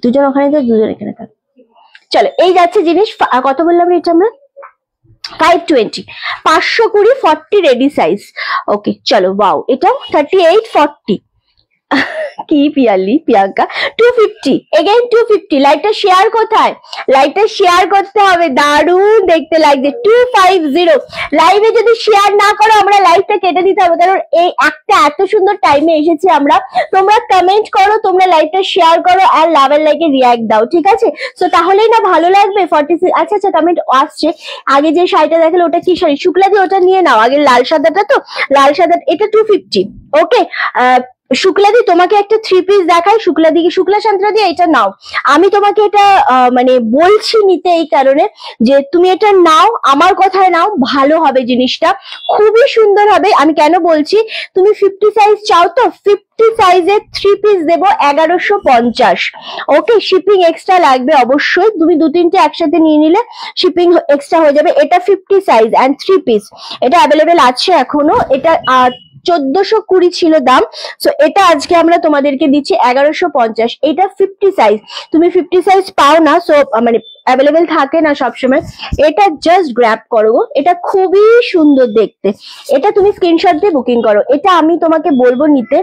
দুজন ওখানে থাক, দুজন এখানে থাক। চলো এই যাচ্ছে জিনিস, কত বললাম রেট আমরা? 520, 520 40 রেডি সাইজ। ওকে চলো, ওয়াও এটা 38 40 কি পিয়ালি প্রিয়াঙ্কা 250, এগেইন 250। লাইভটা শেয়ার কোথায়? লাইভটা শেয়ার করতে হবে, দারুণ দেখতে লাগছে 250। লাইভে যদি শেয়ার না করো আমরা লাইভটা কেটে দিতে হবে, কারণ এই একটা এত সুন্দর টাইমে এসেছি আমরা। তোমরা কমেন্ট করো, তোমরা লাইভটা শেয়ার করো, আর লাভের লাইকে রিয়াক্ট দাও, ঠিক আছে। সো তাহলেই না ভালো লাগবে। 46, আচ্ছা আচ্ছা কমেন্ট আসছে। আগে যে শাড়িটা দেখালে ওটা কি শাড়ি? শুক্লাদি ওটা নিয়ে নাও আগে, লাল সাদাটা, তো লাল সাদা এটা 250। ওকে শুক্লাদি তোমাকে একটা 3 পিস দেখাই, শুক্লাদিকে শুক্লা শান্তরাদি এটা নাও, আমি তোমাকে এটা মানে বলছি নিতে এই কারণে যে তুমি এটা নাও, আমার কথায় নাও, ভালো হবে জিনিসটা, খুবই সুন্দর হবে। আমি কেন বলছি, তুমি 50 সাইজ চাও তো 50 সাইজের 3 পিস দেবো 1150। ওকে শিপিং এক্সট্রা লাগবে অবশ্যই, তুমি 2-3টে একসাথে নিয়ে নিলে শিপিং এক্সট্রা হয়ে যাবে। এটা 50 সাইজ এন্ড 3 পিস, এটা অ্যাভেলেবেল আছে এখনো। এটা 1420 ছিল দাম। সো এটা আজকে আমরা তোমাদেরকে দিচ্ছি 1150। এটা 50 সাইজ, তুমি 50 সাইজ পাও না, সো মানে অ্যাভেলেবেল থাকে না সবসময়। এটা জাস্ট গ্র্যাব করো, এটা খুবই সুন্দর দেখতে। এটা তুমি স্ক্রিনশট দিয়ে বুকিং করো। এটা আমি তোমাকে বলবো নিতে,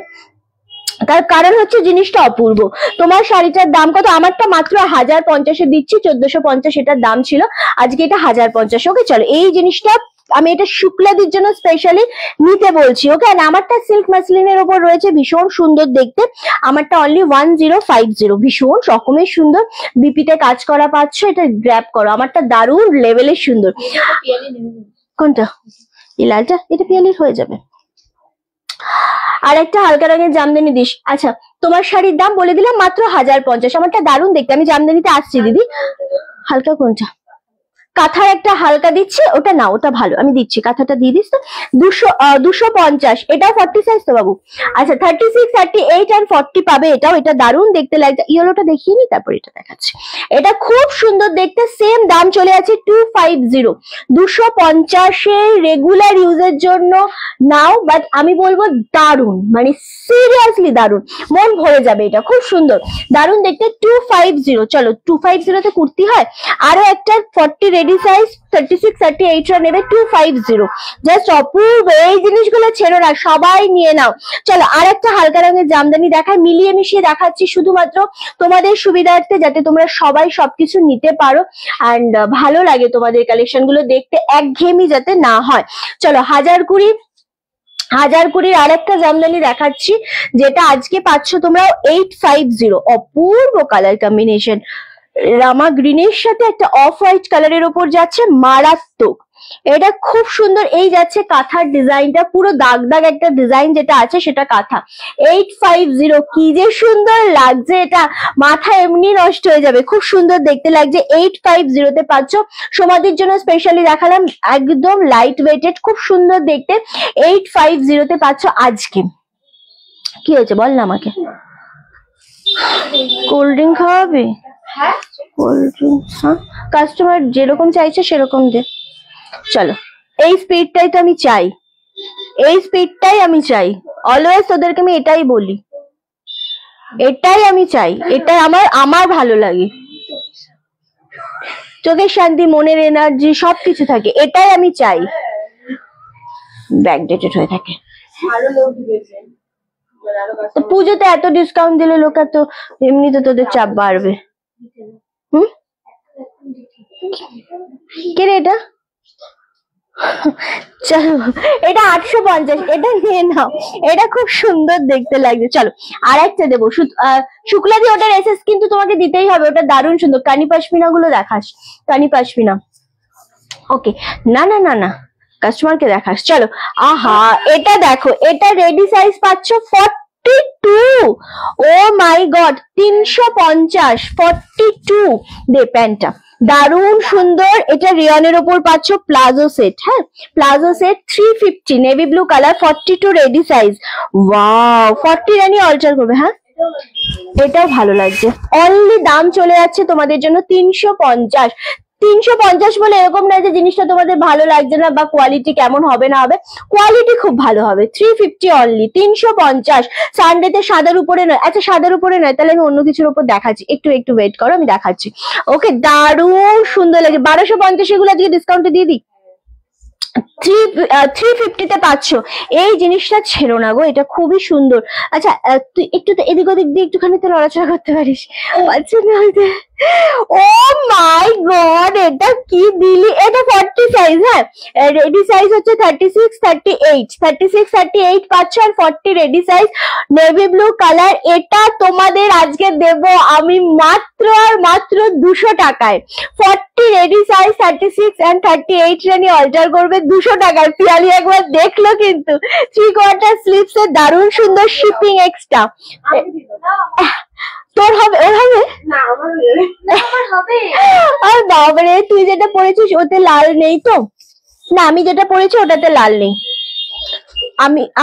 তার কারণ হচ্ছে জিনিসটা অপূর্ব। তোমার শাড়িটার দাম কত? আমারটা মাত্র 1050-এ দিচ্ছি, 1450 এটার দাম ছিল, আজকে এটা 1050। ওকে চলো, এই জিনিসটা আমি এটা শুক্লাদির জন্য স্পেশালি নিতে বলছি। ওকে, আমারটা সিল্ক মাসলিনের উপর রয়েছে, ভীষণ সুন্দর দেখতে। আমারটা অনলি 1050, ভীষণ রকমের সুন্দর, বিপিতে কাজ করা পাচ্ছ। এটা গ্র্যাব করো, আমারটা দারুণ লেভেলের সুন্দর। পিয়ালি নেবে না। কোনটা? এই লালটা? এটা পিয়ালির হয়ে যাবে। আর একটা হালকা রঙের জামদানি দিস। আচ্ছা, তোমার শাড়ির দাম বলে দিলাম মাত্র 1050। আমারটা দারুণ দেখতে, আমি জামদানিতে আসছি দিদি। হালকা কোনটা? কাঁথার একটা হালকা দিচ্ছি, ওটা না, ওটা ভালো, আমি দিচ্ছি। কাঁথাটা দিয়ে দিস তো। 250। এটা 40 সাইজ তো বাবু? আচ্ছা, 36, 38 আর 40 পাবে এটাও। এটা দারুণ দেখতে লাগছে। ইয়েলোটা দেখিয়ে নি, তারপর এটা দেখাচ্ছি। এটা খুব সুন্দর দেখতে, সেম দাম চলে আছে 250। 250 রেগুলার ইউজের জন্য নাও, বাট আমি বলবো দারুণ, মানে সিরিয়াসলি দারুণ, মন ভরে যাবে। এটা খুব সুন্দর, দারুণ দেখতে। 250। চলো, 250 তে কুর্তি হয়। আরো একটা 40 রেডি সাইজ 36, 38 রা নেবে 250। জাস্ট অপূর্ব, এই জিনিসগুলো ছেড়ো না, সবাই নিয়ে নাও। চলো, আর একটা হালকা রঙের জামদানি দেখায়, মিলিয়ে মিশিয়ে দেখাচ্ছি শুধুমাত্র তোমাদের সুবিধার্থে, যাতে তোমরা সবাই সবকিছু নিতে পারো অ্যান্ড ভালো লাগে তোমাদের কালেকশন গুলো দেখতে, একঘেয়েমি যাতে না হয়। চলো, 1020 আর একটা জামদানি দেখাচ্ছি, যেটা আজকে পাচ্ছ তোমরা 850। অপূর্ব কালার কম্বিনেশন, রামা গ্রিনের সাথে একটা অফ হোয়াইট কালারের ওপর যাচ্ছে, মারাত্মক। এটা খুব সুন্দর। এই যাচ্ছে কাঁথার ডিজাইনটা, পুরো দাগ দাগ একটা ডিজাইন যেটা আছে সেটা কাঁথা। 850, কি যে সুন্দর লাগছে, এটা মাথা এমনি নষ্ট হয়ে যাবে, খুব সুন্দর দেখতে লাগছে। 850 তে পাচ্ছ। সমাধির জন্য স্পেশালি দেখালাম, একদম লাইট ওয়েটেড, খুব সুন্দর দেখতে। 850 তে পাচ্ছ আজকে। কি হয়েছে বল না আমাকে? কোল্ড ড্রিঙ্ক খাওয়াবে? হ্যাঁ, কোল্ড ড্রিঙ্ক, হ্যাঁ, কাস্টমার যেরকম চাইছে সেরকম দে। চলো, এই স্পিডটাই তো আমি চাই, এই স্পিডটাই আমি চাই অলওয়েজ। তোদেরকে আমি এটাই বলি, এটাই আমি চাই, এটাই আমার ভালো লাগে। চোখের শান্তি, মনের এনার্জি সবকিছু থাকে, এটাই আমি চাই। ব্যাকডেটেড হয়ে থাকে। আরো লোক ঢুকেছে, আরো তো পুজোতে এত ডিসকাউন্ট দিলে লোক এত, এমনিতে তোদের চাপ বাড়বে। হুম, কে রে এটা? চলো, এটা 850, এটা নিয়ে নাও, এটা খুব সুন্দর দেখতে লাগছে। চলো, আর একটা দেবো শুক্লাদি, ওটার এসএস কিন্তু তোমাকে দিতেই হবে, ওটা দারুণ সুন্দর। কানি পাশমিনা গুলো দেখাস, কানি পাশমিনা। ওকে, না না না না, কাস্টমারকে দেখাস। চলো, আহা, এটা দেখো, এটা রেডি সাইজ পাচ্ছ 42। ও মাই গড, 350, 42 দে প্যান্টটা, দারুণ সুন্দর। এটা রিয়নের ওপর পাচ্ছ প্লাজো সেট। হ্যাঁ, palazzo set 350, navy blue colour, 42 ready size. Wow, 40 রানি অল্টার করবে। হ্যাঁ, এটাও ভালো লাগছে। অনলি দাম চলে যাচ্ছে তোমাদের জন্য 350। 350 বলে এরকম না যে জিনিসটা তোমাদের ভালো লাগছে না বা কোয়ালিটি কেমন হবে না হবে, কোয়ালিটি খুব ভালো হবে। 350 অনলি, 350। সানডেতে সাদার উপরে নয়। আচ্ছা, সাদার উপরে নয়, তাহলে আমি অন্য কিছুর উপর দেখাচ্ছি, একটু ওয়েট করো, আমি দেখাচ্ছি। ওকে, দারুণ সুন্দর লাগে। 1250 এগুলো আজকে ডিসকাউন্টে দিয়ে দিই। 350 তে পাচ্ছ। এই জিনিসটা ছেড়ো না গো, এটা খুবই সুন্দর। আচ্ছা, তুই একটু তো এদিক ওদিক দিয়ে একটুখানি তো নড়াচড়া করতে পারিস, পাচ্ছি না হইতে। ও মাই গড, এটা কি দিলি? এটা 40 সাইজ। হ্যাঁ, রেডি সাইজ হচ্ছে 36, 38, 36, 38 পাচ্ছ, আর 40 ready size, navy blue colour. এটা তোমাদের আজকে দেব আমি মাত্র আর মাত্র 200 টাকায়। 40 ready size, 36 and 38 Rani alter করবে 200 টাকায়। পিয়ালি একবার দেখলো কিন্তু। 3/4 স্লিভস এর দারুণ সুন্দর, শিপিং এক্সট্রা। তোর হবে? ওর হবে না, আমার হবে না, আমার হবে। আর বাবারে, তুই যেটা পরেছিস ওতে লাল নেই তো? না, আমি যেটা পরেছি ওটাতে লাল নেই।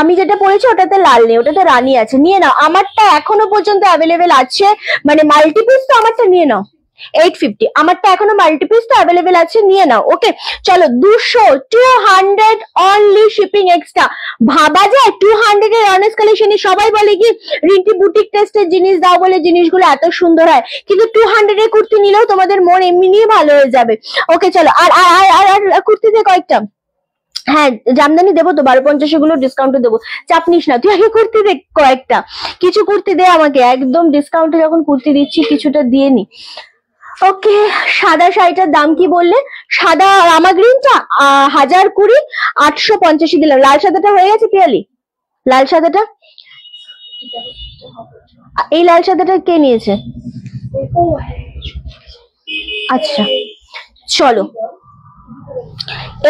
আমি যেটা পরেছি ওটাতে লাল নেই, ওটাতে রানী আছে। নিয়ে নাও, আমারটা এখনো পর্যন্ত অ্যাভেলেবেল আছে, মানে মাল্টিপিস তো, আমারটা নিয়ে নাও। 850 আমারটা এখনো মাল্টিপিস তো অ্যাভেলেবেল আছে, নিয়ে নাও। ওকে চলো 200 অনলি শিপিং এক্সট্রা। ভাবা যায় 200 এর অনেস্ট কালেকশন। সবাই বলে কি রিন্টি বুটিক টেস্টের জিনিস দাও বলে জিনিসগুলো এত সুন্দর হয়, কিন্তু 200 এর কুর্তি নিলেও তোমাদের মন এমনি ভালো হয়ে যাবে। ওকে চলো আর আর আর আর কুর্তিতে কয়েকটা, হ্যাঁ জামদানি দেবো তো 1250 গুলো ডিসকাউন্টে দেবো, চাপ নিস না। তুই আগে কুর্তি দে কয়েকটা, কিছু কুর্তি দে আমাকে, একদম ডিসকাউন্টে যখন কুর্তি দিচ্ছি কিছুটা দিয়ে নি। ওকে সাদা শাড়িটার দাম কি বললে? সাদা রামা গ্রিনটা 1020, 850 দিলাম। লাল সাদাটা হয়ে গেছে পিয়ালি? লাল সাদাটা, এই লাল সাদাটা কে নিয়েছে? আচ্ছা চলো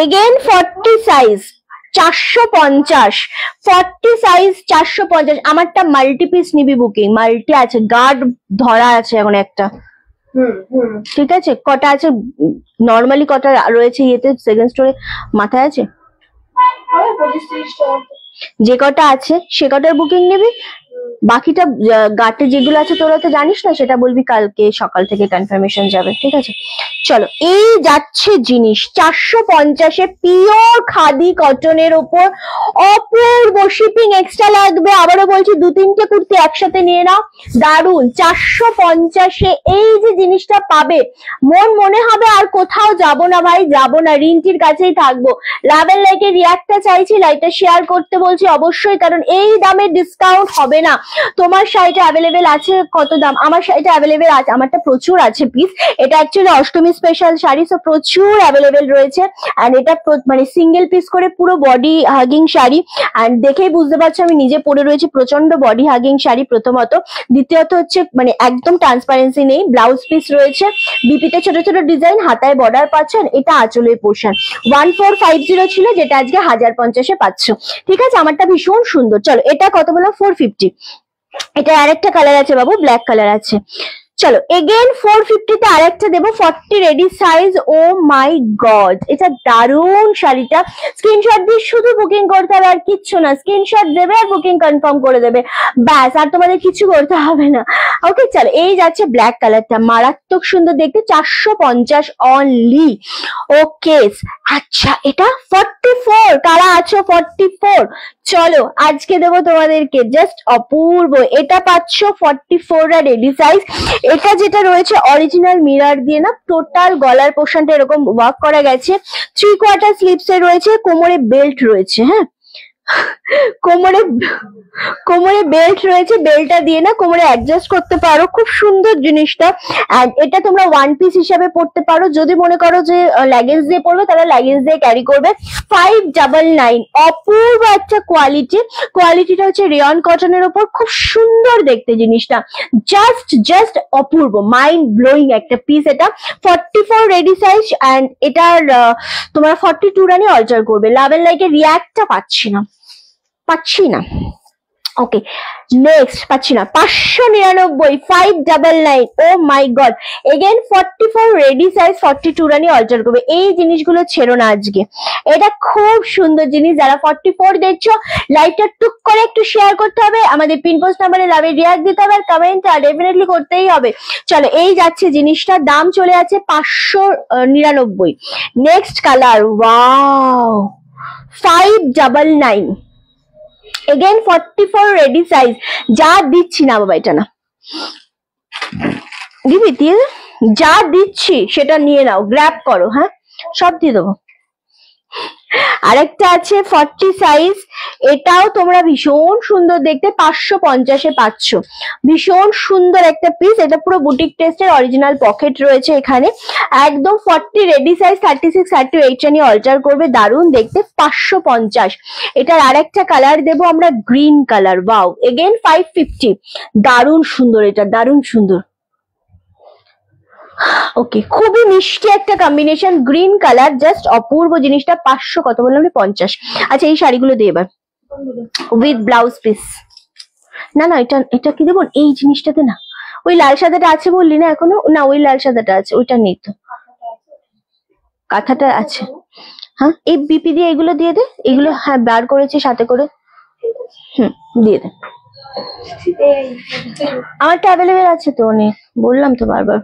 এগেন 40 সাইজ 450, 40 সাইজ 450। আমারটা মাল্টি পিস নিবি বুকিং, মাল্টি আছে, গার্ড ধরা আছে এখন একটা। ঠিক আছে কটা আছে নরমালি, কটা রয়েছে ইয়েতে সেকেন্ড স্টোরে মাথায় আছে? যে কটা আছে সে কটার বুকিং নিবি, বাকিটা গাটে যেগুলো আছে তোরা তো জানিস না, সেটা বলবি কালকে সকাল থেকে কনফার্মেশন যাবে। ঠিক আছে চলো এই যাচ্ছে জিনিস 450-এ পিওর খাদি কটনের ওপর, অপূর্ব শিপিং এক্সট্রা লাগবে। আবারও বলছি 2-3টে কুর্তি একসাথে নিয়ে নাও, দারুন। 450-এ এই যে জিনিসটা পাবে মনে হবে আর কোথাও যাব না ভাই, যাব না, রিন্টির কাছেই থাকবো। লাভ এন্ড লাইকের রিয়াক্টটা চাইছি, লাইকটা শেয়ার করতে বলছি অবশ্যই, কারণ এই দামে ডিসকাউন্ট হবে না। তোমার শাড়িটা অ্যাভেলেবেল আছে কত দাম? আমার শাড়িটা অ্যাভেলেবেল আছে, আমারটা প্রচুর আছে পিস। এটা actually Ashtami special sari, so প্রচুর অ্যাভেলেবেল রয়েছে। এন্ড এটা মানে সিঙ্গেল পিস করে পুরো বডি হাগিং শাড়ি। এন্ড দেখেই বুঝতে পারছো আমি নিজে পরে রয়েছি, প্রচন্ড বডি হাগিং শাড়ি প্রথমত। দ্বিতীয়ত হচ্ছে মানে একদম ট্রান্সপারেন্সি নেই, ব্লাউজ পিস রয়েছে, বিপিতে ছোট ছোট ডিজাইন, হাতায় বর্ডার পাচ্ছেন, এটা আঁচলের পোর্শন। 1450 ছিল যেটা আজকে 1050-এ পাচ্ছ। ঠিক আছে আমারটা ভীষণ সুন্দর। চলো এটা কত বললাম? 450। এটা আরেকটা কালার আছে বাবু, ব্ল্যাক কালার আছে। চলো এগেন 450-তে আরেকটা দেবো 40 রেডি সাইজ। ও মাই গড এটা দারুণ শাড়িটা। স্ক্রিনশট দিয়ে শুধু বুকিং করতে হবে আর কিচ্ছু না, স্ক্রিনশট দেবে আর বুকিং কনফার্ম করে দেবে, ব্যাস আর তোমাদের কিছু করতে হবে না। ওকে চলো এই যাচ্ছে ব্ল্যাক কালারটা, মারাত্মক সুন্দর দেখতে, 450 অনলি। ওকে আচ্ছা এটা 44, কারা আছো 44? চলো আজকে দেবো তোমাদেরকে জাস্ট অপূর্ব, এটা পাচ্ছ 44 আর রেডি সাইজ। এটা যেটা রয়েছে অরিজিনাল মিরর দিয়ে না, টোটাল গলার পোর্শনটা এরকম ওয়ার্ক করা গেছে, 3/4 স্লিভস এ রয়েছে, কোমরে বেল্ট রয়েছে। হ্যাঁ কোমরে বেল্ট রয়েছে, বেল্টটা দিয়ে না কোমরে অ্যাডজাস্ট করতে পারো, খুব সুন্দর জিনিসটা। এন্ড এটা তোমরা ওয়ান পিস হিসাবে পড়তে পারো, যদি মনে করো যে লেগিংস দিয়ে পড়বে তাহলে লেগিংস দিয়ে ক্যারি করবে। 599 অপূর্ব একটা কোয়ালিটিটা হচ্ছে রেয়ন কটনের উপর, খুব সুন্দর দেখতে জিনিসটা, জাস্ট অপূর্ব, মাইন্ড ব্লোয়িং একটা পিস। এটা 44 রেডি সাইজ এন্ড এটার তোমরা 42 রানি অল্টার করবে। লাভ এন্ড লাইকের রিয়াক্টটা পাচ্ছি না। ওকে নেক্সট পাচ্ছি না, 599, 599। ও মাই god again 44 ready size, 42 Rani alter করবে। এই জিনিসগুলো ছেড়ো না আজকে, এটা খুব সুন্দর জিনিস। যারা 44 দেখছো লাইকটা টুক করে একটু শেয়ার করতে হবে, আমাদের পিন পোস্ট নাম্বারে লাভে রিয়াক্ট দিতে হবে, আর কমেন্টটা ডেফিনেটলি করতেই হবে। চলো এই যাচ্ছে জিনিসটা, দাম চলে আছে 599। Next colour, wow 599 again 44 ready size. যা দিচ্ছি না বাবা, এটা না দিবি, দিয়ে যা দিচ্ছি সেটা নিয়ে নাও, গ্র্যাব করো, হ্যাঁ সব দিয়ে দেবো। আরেকটা আছে 40 সাইজ, এটাও তোমরা ভীষণ সুন্দর দেখতে, 550-এ পাচ্ছ, ভীষণ সুন্দর একটা পিস। এটা পুরো বুটিক টেস্টের অরিজিনাল পকেট রয়েছে এখানে, একদম 40 রেডি সাইজ, 36, 38 নিয়ে অল্টার করবে, দারুণ দেখতে, 550। এটার আরেকটা কালার দেবো আমরা গ্রিন কালার, ওয়াও এগেন 550, দারুণ সুন্দর, এটা দারুণ সুন্দর। ওকে খুবই মিষ্টি একটা কম্বিনেশন, গ্রিন কালার, জাস্ট অপূর্ব জিনিসটা। 500 কত বললাম? 50। আচ্ছা এই শাড়িগুলো দিয়ে এবার উইথ ব্লাউজ পিস। না এটা কি দেবো? এই জিনিসটাতে না, ওই লাল সাদাটা আছে বললি না এখনো? না ওই লাল সাদাটা আছে, ওইটা নেই তো, কাঁথাটা আছে। হ্যাঁ এই বিপি দিয়ে এগুলো দিয়ে দে, এগুলো হ্যাঁ বার করেছি সাথে করে, দিয়ে দে। আমারটা অ্যাভেলেবেল আছে তো অনেক, বললাম তো বারবার।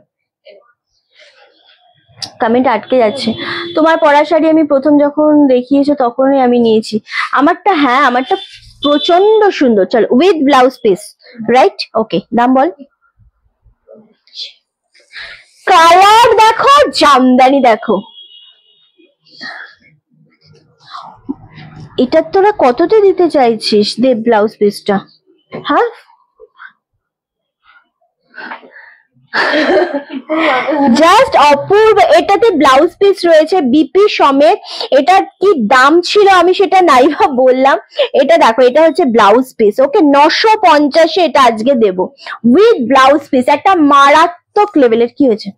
কমেন্ট আটকে যাচ্ছে। তোমার পরা শাড়ি আমি প্রথম যখন দেখিয়েছো তখনই আমি নিয়েছি। আমারটা, হ্যাঁ আমারটা প্রচন্ড সুন্দর। চলো, উইথ ব্লাউজ পিস, রাইট? ওকে, দাম বল। কালার দেখো, জামদানি দেখো। এটা তোরা কততে দিতে চাইছিস দেব ব্লাউজ পিসটা? হ্যাঁ, জাস্ট অপূর্ব। এটাতে ব্লাউজ পিস রয়েছে বিপি সমেত। এটা কি দাম ছিল আমি সেটা নাইবা বললাম। এটা দেখো, এটা হচ্ছে ব্লাউজ পিস। ওকে, 950 এটা আজকে দেব উইথ ব্লাউজ পিস। একটা মারাত্মক লেভেলের, কি হয়েছে,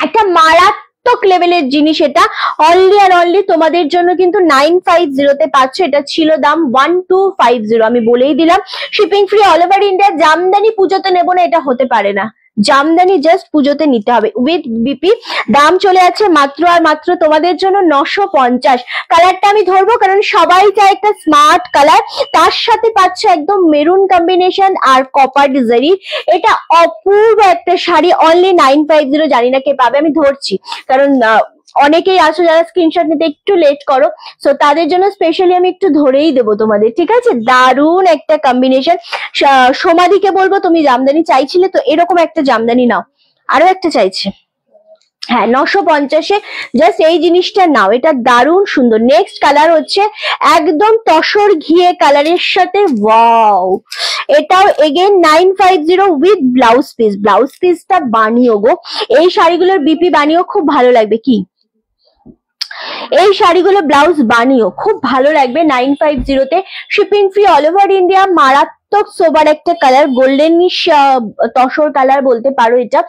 একটা মারাত্মক লেভেলের জিনিস। এটা অনলি আর অনলি তোমাদের জন্য কিন্তু 950 তে পাচ্ছ। এটা ছিল দাম 1250। আমি বলেই দিলাম shipping free all over India. Jamdani পুজোতে নেবো না, এটা হতে পারে না। জামদানি জাস্ট পুজোতে নিতে হবে উইথ বিপি। দাম চলে যাচ্ছে মাত্র আর মাত্র তোমাদের জন্য 950। কালারটা আমি ধরবো কারণ সবাই চায় একটা স্মার্ট কালার। তার সাথে পাচ্ছ একদম মেরুন কম্বিনেশন আর কপার জারি। এটা অপূর্ব একটা শাড়ি, অনলি 950। জানি না কে পাবে, আমি ধরছি কারণ অনেকেই আছো যারা স্ক্রিনশট নিতে একটু লেট করো, সো তাদের জন্য স্পেশালি আমি একটু ধরেই দেবো তোমাদের, ঠিক আছে? দারুণ একটা কম্বিনেশন। সোমাদিকে বলবো তুমি জামদানি চাইছিলে তো, এরকম একটা জামদানি নাও। আরো একটা চাইছে, হ্যাঁ 950-এ জাস্ট এই জিনিসটা নাও। এটা দারুণ সুন্দর। নেক্সট কালার হচ্ছে একদম তসর ঘিয়ে কালারের সাথে, ওয়াও। এটাও again 950 with blouse piece. Blouse পিসটা বানিও গো, এই শাড়িগুলোর বিপি বানিও, খুব ভালো লাগবে। কি এই শাড়িগুলো ব্লাউজ বানিও, খুব ভালো লাগবে 950-তে। Shipping free all over India. মারাত্মক সোবার একটা কালার, গোল্ডেন তসর কালার বলতে পারো এটা।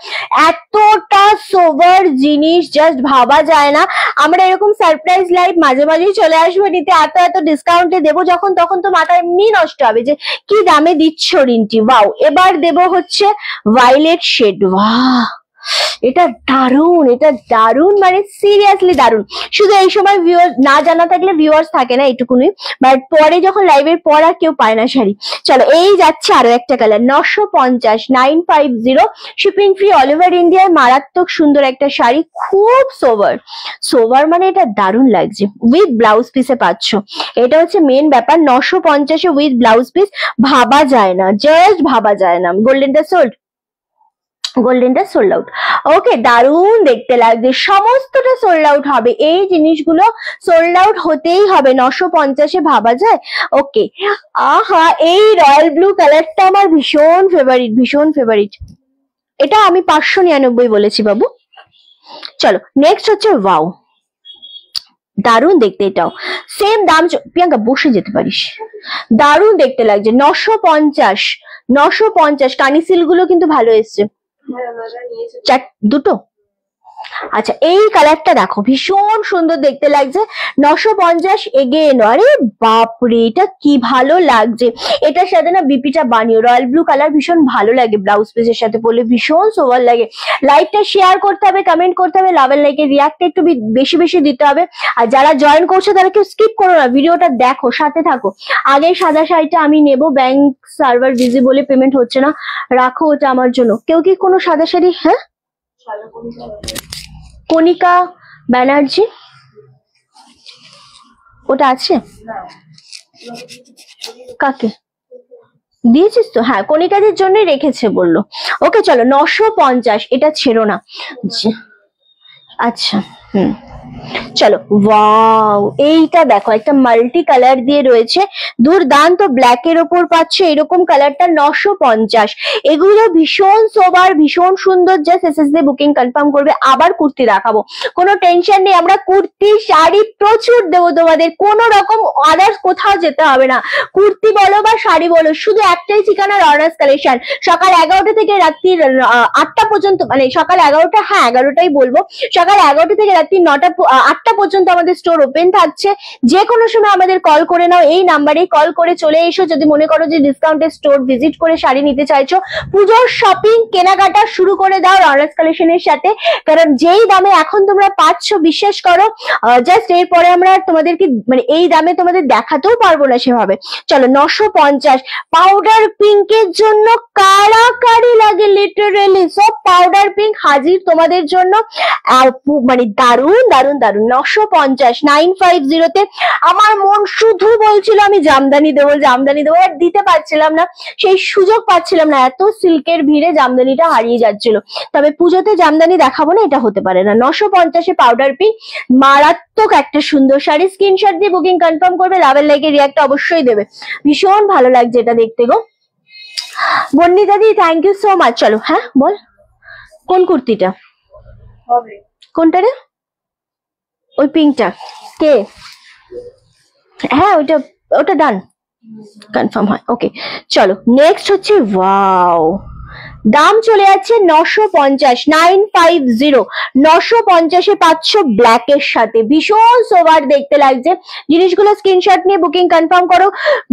এতটা সোবার জিনিস জাস্ট ভাবা যায় না। আমরা এরকম সারপ্রাইজ লাইভ মাঝে মাঝেই চলে আসবো নিতে। এত এত ডিসকাউন্টে দেবো যখন, তখন তো মাথা এমনি নষ্ট হবে যে কি দামে দিচ্ছ রিন্টি। ওয়াও, এবার দেবো হচ্ছে ভায়োলেট শেড। বাহ, এটা দারুণ, এটা দারুণ, মানে সিরিয়াসলি দারুণ। শুধু এই সময় ভিউয়ার না জানা থাকলে ভিউয়ার্স থাকে না এইটুকুনি, বাট পরে যখন লাইভের পর আর কেউ পায় না শাড়ি। চলো, এই যাচ্ছে আরো একটা colour, 950, 950 shipping free all over ইন্ডিয়ায়। মারাত্মক সুন্দর একটা শাড়ি, খুব সোভার। সোভার মানে এটা দারুণ লাগছে। উইথ ব্লাউজ পিসে পাচ্ছ, এটা হচ্ছে মেন ব্যাপার। 950-এ উইথ ব্লাউজ পিস, ভাবা যায় না, জাস্ট ভাবা যায় না। গোল্ডেনটা সোল্ড, গোল্ডেনটা সোল্ড আউট। ওকে, দারুণ দেখতে লাগছে। সমস্তটা সোল্ড আউট হবে, এই জিনিসগুলো সোল্ড আউট হতেই হবে। 950-এ ভাবা যায়? ওকে, আহা, এই রয়্যাল ব্লু কালারটা আমার ভীষণ ফেভারিট, ভীষণ ফেভারিট। এটা আমি 599 বলেছি বাবু। চলো, নেক্সট হচ্ছে ওয়াও, দারুণ দেখতে। এটাও সেম দাম। প্রিয়াঙ্কা বসে যেতে পারিস। দারুণ দেখতে লাগছে। 950, 950। কানি সিল গুলো কিন্তু ভালো এসছে। দুটো, আচ্ছা। এই কালারটা দেখো, ভীষণ সুন্দর দেখতে লাগছে। 950 এগেন। আরে বাপরে, এটা কি ভালো লাগছে। এটার সাথে না বিপিটা বানিও, রয়্যাল ব্লু কালার ভীষণ ভালো লাগে ব্লাউজ পিসের সাথে পরলে, ভীষণ সোভার লাগে। লাইকটা শেয়ার করতে হবে, কমেন্ট করতে হবে, লাভ এন্ড লাইকের রিয়াক্টটা একটু বেশি বেশি দিতে হবে। আর যারা জয়েন করছে তারা কেউ স্কিপ করো না, ভিডিওটা দেখো, সাথে থাকো। আগে সাদা শাড়িটা আমি নেব, ব্যাংক সার্ভার বিজি বলে পেমেন্ট হচ্ছে না, রাখো ওটা আমার জন্য। কেউ কি কোনো সাদা শাড়ি? হ্যাঁ, কণিকা ব্যানার্জি, ওটা আছে? কাকে দিয়েছিস তো? হ্যাঁ, কণিকাদের জন্য রেখেছে বললো। ওকে, চলো 950, এটা ছেড়ো না। আচ্ছা, চলো। ওয়াও, এইটা দেখো, একটা মাল্টি কালার দিয়ে রয়েছে, দুর্দান্ত। ব্ল্যাক এর ওপর পাচ্ছ এরকম কালারটা, 950। এগুলো ভীষণ সোবার, ভীষণ সুন্দর। জাস্ট এসএসডি বুকিং কনফার্ম করবে। আবার কুর্তি দেখাবো, কোনো টেনশন নেই। আমরা কুর্তি শাড়ি প্রচুর দেবো তোমাদের, কোনো রকম আদার্স কোথাও যেতে হবে না। কুর্তি বলো বা শাড়ি বলো, শুধু একটাই ঠিকানা, রনার্স কালেকশন। সকাল 11টা থেকে রাত্রি 8টা পর্যন্ত, মানে সকাল 11টা, হ্যাঁ 11টাই বলবো, সকাল 11টা থেকে রাত্রি 9টা 8টা পর্যন্ত আমাদের স্টোর ওপেন থাকছে। যে কোনো সময় আমাদের কল করে নাও, এই নাম্বারে কল করে চলে এসো যদি মনে করো যে ডিসকাউন্টের স্টোর ভিজিট করে শাড়ি নিতে চাইছো। পুজোর শপিং কেনাকাটা শুরু করে দাও রনাস কালেকশনের সাথে, কারণ যেই দামে এখন তোমরা পাচ্ছ বিশ্বাস করো জাস্ট এরপরে আমরা তোমাদেরকে মানে এই দামে তোমাদের দেখাতেও পারবো না সেভাবে। চলো 950 পাউডার পিঙ্কের জন্য কারাকারি লাগে লিটারেলি, সব পাউডার পিঙ্ক হাজির তোমাদের জন্য, মানে দারুন দারুন দারুন। 950 950 তে আমার মন শুধু বলছিল আমি জামদানি দেবো জামদানি দেবো, আর দিতে পারছিলাম না, সেই সুযোগ পাচ্ছিলাম না, এত সিল্কের ভিড়ে জামদানিটা হারিয়ে যাচ্ছিল। তবে পুজোতে জামদানি দেখাবো না এটা হতে পারে না। 950 পাউডার পিঙ্ক মারাত্মক একটা সুন্দর শাড়ি। স্ক্রিনশট দিয়ে বুকিং কনফার্ম করবে, লাভের লাইকে রিয়াক্ট অবশ্যই দেবে, ভীষণ ভালো লাগছে এটা দেখতে গো। বন্নিতা দি থ্যাংক ইউ সো মাচ। চলো হ্যাঁ বল কোন কুর্তিটা হবে কোনটা রে? ওই পিঙ্কটা কে? হ্যাঁ ওইটা ওটা ডান কনফার্ম হয়। ওকে চলো নেক্সট হচ্ছে ওয়াও, দাম চলে যাচ্ছে 950 950 950 পাচ্ছ ব্ল্যাক এর সাথে, ভীষণ সোবার দেখতে লাগছে জিনিসগুলো। স্ক্রিনশট নিয়ে বুকিং কনফার্ম করো।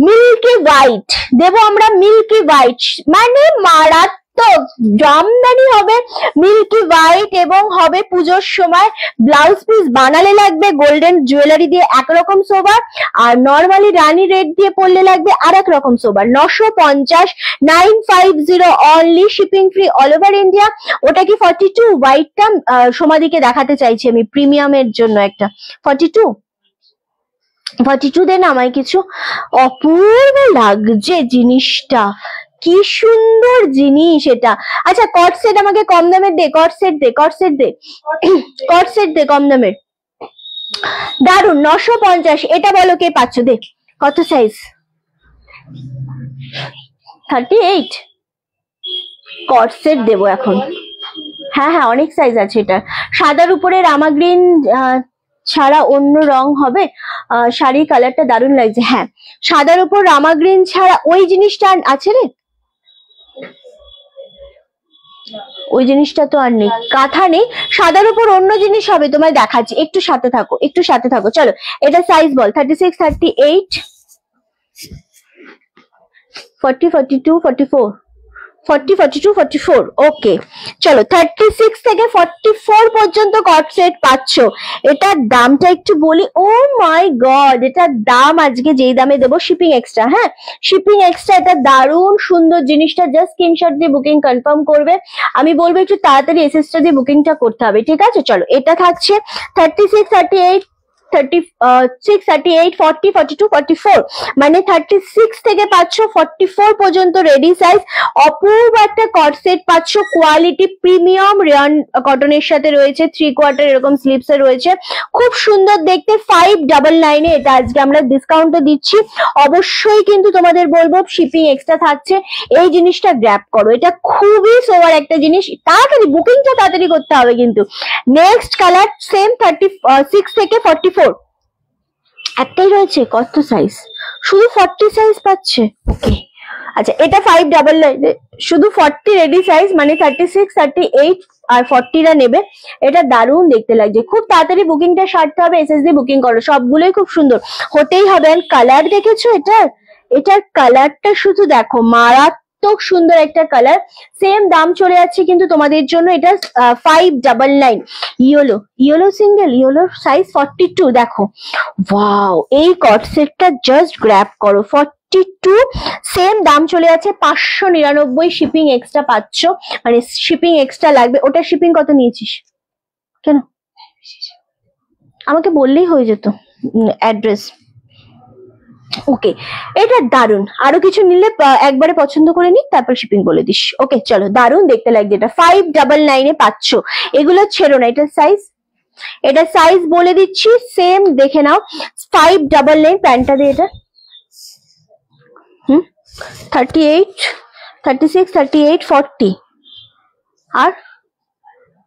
মিল্কি হোয়াইট দেবো আমরা, মিল্কি হোয়াইট মানে মারাত্মক জামদানি হবে মিল্কি হোয়াইট, এবং হবে পুজোর সময় ব্লাউজ পিস বানালে লাগবে গোল্ডেন জুয়েলারি দিয়ে একরকম সোবার, আর নর্মালি রানী রেড দিয়ে পরলে লাগবে আর এক রকম সোবার। 950 950 only, shipping free all over India. ওটা কি 42? হোয়াইটটা সমাধিকে দেখাতে চাইছি আমি প্রিমিয়ামের জন্য একটা 42 দেন আমায় কিছু। অপূর্ব লাগছে জিনিসটা, কি সুন্দর জিনিস এটা। আচ্ছা কট সেট আমাকে কম দামের দে, কট সেট দে, কট সেট দে, কট সেট দে কম দামের। দারুন 950। এটা বলো কে পাচ্ছ? দে কত সাইজ? 38 কট সেট দেবো এখন। হ্যাঁ হ্যাঁ অনেক সাইজ আছে এটা। সাদার উপরে রামা গ্রিন ছাড়া অন্য রং হবে, শাড়ির কালারটা দারুণ লাগছে। হ্যাঁ সাদার উপর রামা গ্রিন ছাড়া ওই জিনিসটা আছে রে, ওই জিনিসটা তো আর নেই, কাঁথা নেই, সাদার উপর অন্য জিনিস হবে, তোমায় দেখাচ্ছি, একটু সাথে থাকো একটু সাথে থাকো। চলো এটা সাইজ বল। 36 38 40 42 44 40 42 44 ওকে চলো 36 থেকে 44 পর্যন্ত কট সেট পাচ্ছ। এটার দামটা একটু বলি। ও মাই গড, এটার দাম আজকে যেই দামে দেবো শিপিং এক্সট্রা। হ্যাঁ শিপিং এক্সট্রা। এটা দারুণ সুন্দর জিনিসটা, জাস্ট স্ক্রিনশট দিয়ে বুকিং কনফার্ম করবে। আমি বলবো একটু তাড়াতাড়ি এসএসটা দিয়ে বুকিংটা করতে হবে, ঠিক আছে? চলো এটা থাকছে 36 38 36 38 40 42 44 মানে 36 থেকে পাচ্ছ 44 পর্যন্ত রেডি সাইজ। অপূর্ব একটা কট সেট পাচ্ছ, কোয়ালিটি প্রিমিয়াম রেয়ন কটনের সাথে রয়েছে, 3/4 এরকম স্লিপস এ রয়েছে, খুব সুন্দর দেখতে। 599 এ এটা আজকে আমরা ডিসকাউন্টে দিচ্ছি। অবশ্যই কিন্তু তোমাদের বলবো শিপিং এক্সট্রা থাকছে, এই জিনিসটা গ্র্যাব করো, এটা খুবই সোয়ার একটা জিনিস। তাড়াতাড়ি বুকিংটা তাড়াতাড়ি করতে হবে কিন্তু। নেক্সট কালার সেম 36 থেকে 44 একটাই রয়েছে। কত সাইজ? শুধু 40 সাইজ পাচ্ছে। ওকে আচ্ছা এটা 599 শুধু 40 রেডি সাইজ, মানে 36 38 আর 40টা নেবে। এটা দারুণ দেখতে লাগছে, খুব তাড়াতাড়ি বুকিংটা সারতে হবে, এসএসডি বুকিং করো, সবগুলোই খুব সুন্দর হতেই হবে। আর কালার দেখেছো এটার কালারটা শুধু দেখো, মারাত্মক সুন্দর একটা কালার। সেম দাম চলে যাচ্ছে কিন্তু তোমাদের জন্য এটা 599। ইয়েলো সিঙ্গেল, ইয়েলোর সাইজ 42 দেখো। ওয়াও এই কট সেটটা জাস্ট গ্র্যাব করো, 42 সেম দাম চলে যাচ্ছে 599। শিপিং এক্সট্রা পাচ্ছ, মানে শিপিং এক্সট্রা লাগবে। ওটা শিপিং কত নিয়েছিস? কেন আমাকে বললেই হয়ে যেত অ্যাড্রেস। ওকে এটা দারুন, আরো কিছু নিলে একবারে পছন্দ করে নি তারপর শিপিং বলে দিস। ওকে চলো দারুন দেখতে লাগছে এটা। 599 এ পাচ্ছ, এগুলো ছেড়ো না। এটা সাইজ বলে দিচ্ছি, সেম দেখে নাও। 599 প্যান্টটা দিয়ে এটা 38 36 38 40 আর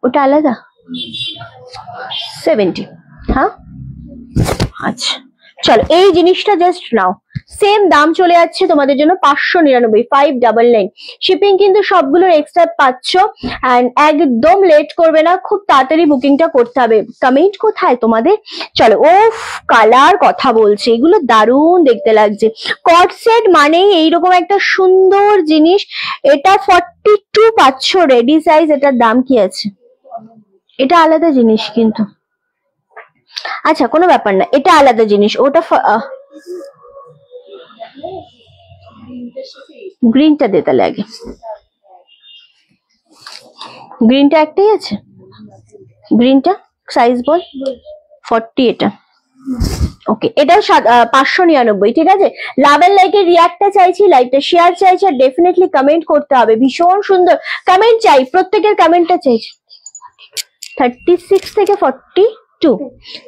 ওটা আলাদা 70। হ্যাঁ আচ্ছা চলো এই জিনিসটা জাস্ট নাও, সেম দাম চলে যাচ্ছে তোমাদের জন্য 599, 599। শিপিং কিন্তু সবগুলোর এক্সট্রা পাচ্ছ। এন্ড একদম লেট করবে না, খুব তাড়াতাড়ি বুকিংটা করতে হবে। কমেন্ট কোথায় তোমাদের? চলো, ওফ কালার কথা বলছে, এগুলো দারুণ দেখতে লাগছে। কট সেট মানেই এইরকম একটা সুন্দর জিনিস। এটা 42 পাচ্ছ রেডি সাইজ। এটার দাম কি আছে? এটা আলাদা জিনিস কিন্তু, আচ্ছা কোনো ব্যাপার না, এটা আলাদা জিনিস। ওটা গ্রিনটা দে তাহলে আগে। গ্রিনটা একটাই আছে, গ্রিনটা সাইজ বল। 40 এটা। ওকে, এটাও 599, ঠিক আছে। লাভ এন্ড লাইকের রিয়াক্টটা চাইছি, লাইকটা শেয়ার চাইছি, আর ডেফিনেটলি কমেন্ট করতে হবে। ভীষণ সুন্দর কমেন্ট চাই, প্রত্যেকের কমেন্টটা চাইছি। 36 থেকে 42,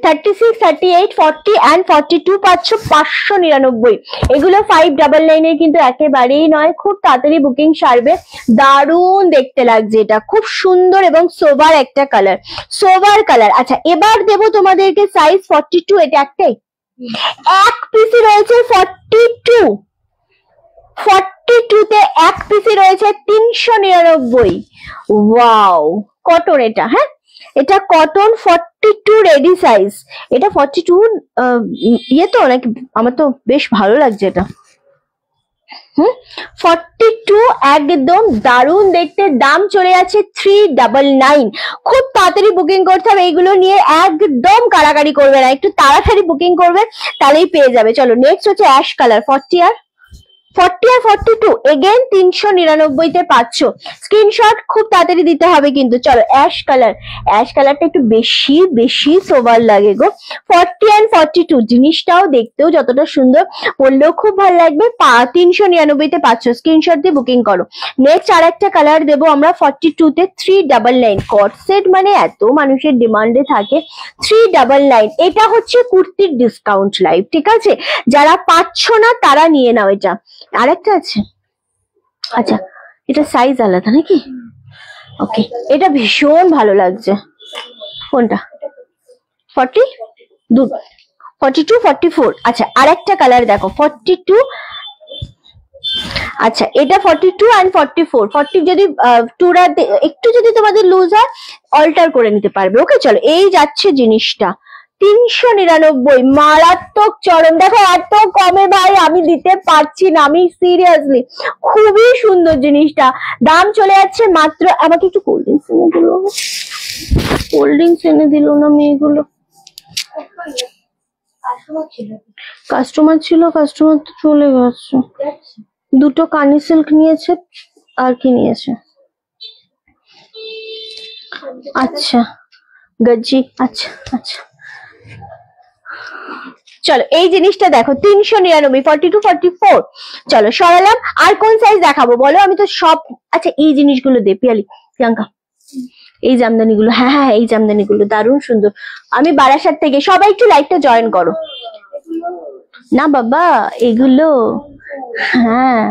36, 38, 40 and 42 পাচ্ছ 599। এগুলো 599 এর কিন্তু একেবারেই নয়, খুব তাড়াতাড়ি বুকিং সারবে। দারুণ দেখতে লাগছে, এটা খুব সুন্দর এবং সোবার একটা কালার, সোবার কালার। আচ্ছা, এবার দেবো তোমাদেরকে সাইজ 42। এটা একটাই, এক পিসি রয়েছে 42, 42 তে এক পিসি রয়েছে 399। ওয়াও, কটন এটা, হ্যাঁ এটা কটন, 42 রেডি সাইজ। এটা 42 ইয়ে তো নাকি? আমার তো বেশ ভালো লাগছে এটা। 42 একদম দারুণ দেখতে। দাম চলে যাচ্ছে 399। খুব তাড়াতাড়ি বুকিং করতে হবে, এইগুলো নিয়ে একদম কাড়াকাড়ি করবে না, একটু তাড়াতাড়ি বুকিং করবে তাহলেই পেয়ে যাবে। চলো, নেক্সট হচ্ছে অ্যাশ কালার। 40 আর 42 এগেন 399 তে পাচ্ছ। স্ক্রিনশট খুব তাড়াতাড়ি দিতে হবে কিন্তু। চলো, অ্যাশ কালার। অ্যাশ কালারটা একটু বেশি বেশি সোবার লাগে গো। 40 and 42 জিনিসটাও দেখতেও যতটা সুন্দর, পরলেও খুব ভালো লাগবে। 399 তে পাচ্ছ। স্ক্রিনশট দিয়ে বুকিং করো। নেক্সট আর একটা কালার দেবো আমরা 42 তে 399। কট সেট মানে এত মানুষের ডিমান্ডে থাকে, 399। এটা হচ্ছে কুর্তির ডিসকাউন্ট লাইভ, ঠিক আছে। যারা পাচ্ছ না তারা নিয়ে নাও এটা। আরেকটা আছে, আচ্ছা এটা সাইজ আলাদা নাকি? ওকে, এটা ভীষণ ভালো লাগছে। কোনটা? 42, 44। আচ্ছা, আরেকটা কালার দেখো 42। আচ্ছা, এটা 42 and 44। 40 যদি টুরা একটু যদি তোমাদের লুজ হয় অল্টার করে নিতে পারবে। ওকে, চলো, এই যাচ্ছে জিনিসটা 399, মারাত্মক চরম। দেখো এত কমে ভাই আমি দিতে পারছি না, আমি সিরিয়াসলি। খুবই সুন্দর জিনিসটা। দাম চলে যাচ্ছে মাত্র, আমাকে একটু কোল্ড ড্রিঙ্কস এনে দিল, কোল্ড ড্রিঙ্কস এনে দিল না মেয়েগুলো। কাস্টমার ছিল, কাস্টমার তো চলে গেছে। দুটো কানি সিল্ক নিয়েছে, আর কি নিয়েছে? আচ্ছা গজ্জি, আচ্ছা আচ্ছা। চলো, এই জিনিসটা দেখো 399, 42, 44। চলো সরালাম। আর কোন সাইজ দেখাবো বলো? আমি তো সব, আচ্ছা এই জিনিসগুলো দে পিয়ালি, প্রিয়াঙ্কা, এই জামদানিগুলো। হ্যাঁ হ্যাঁ, এই জামদানিগুলো দারুণ সুন্দর। আমি বারাসাত থেকে, সবাই একটু লাইভটা জয়েন করো না বাবা, এগুলো। হ্যাঁ,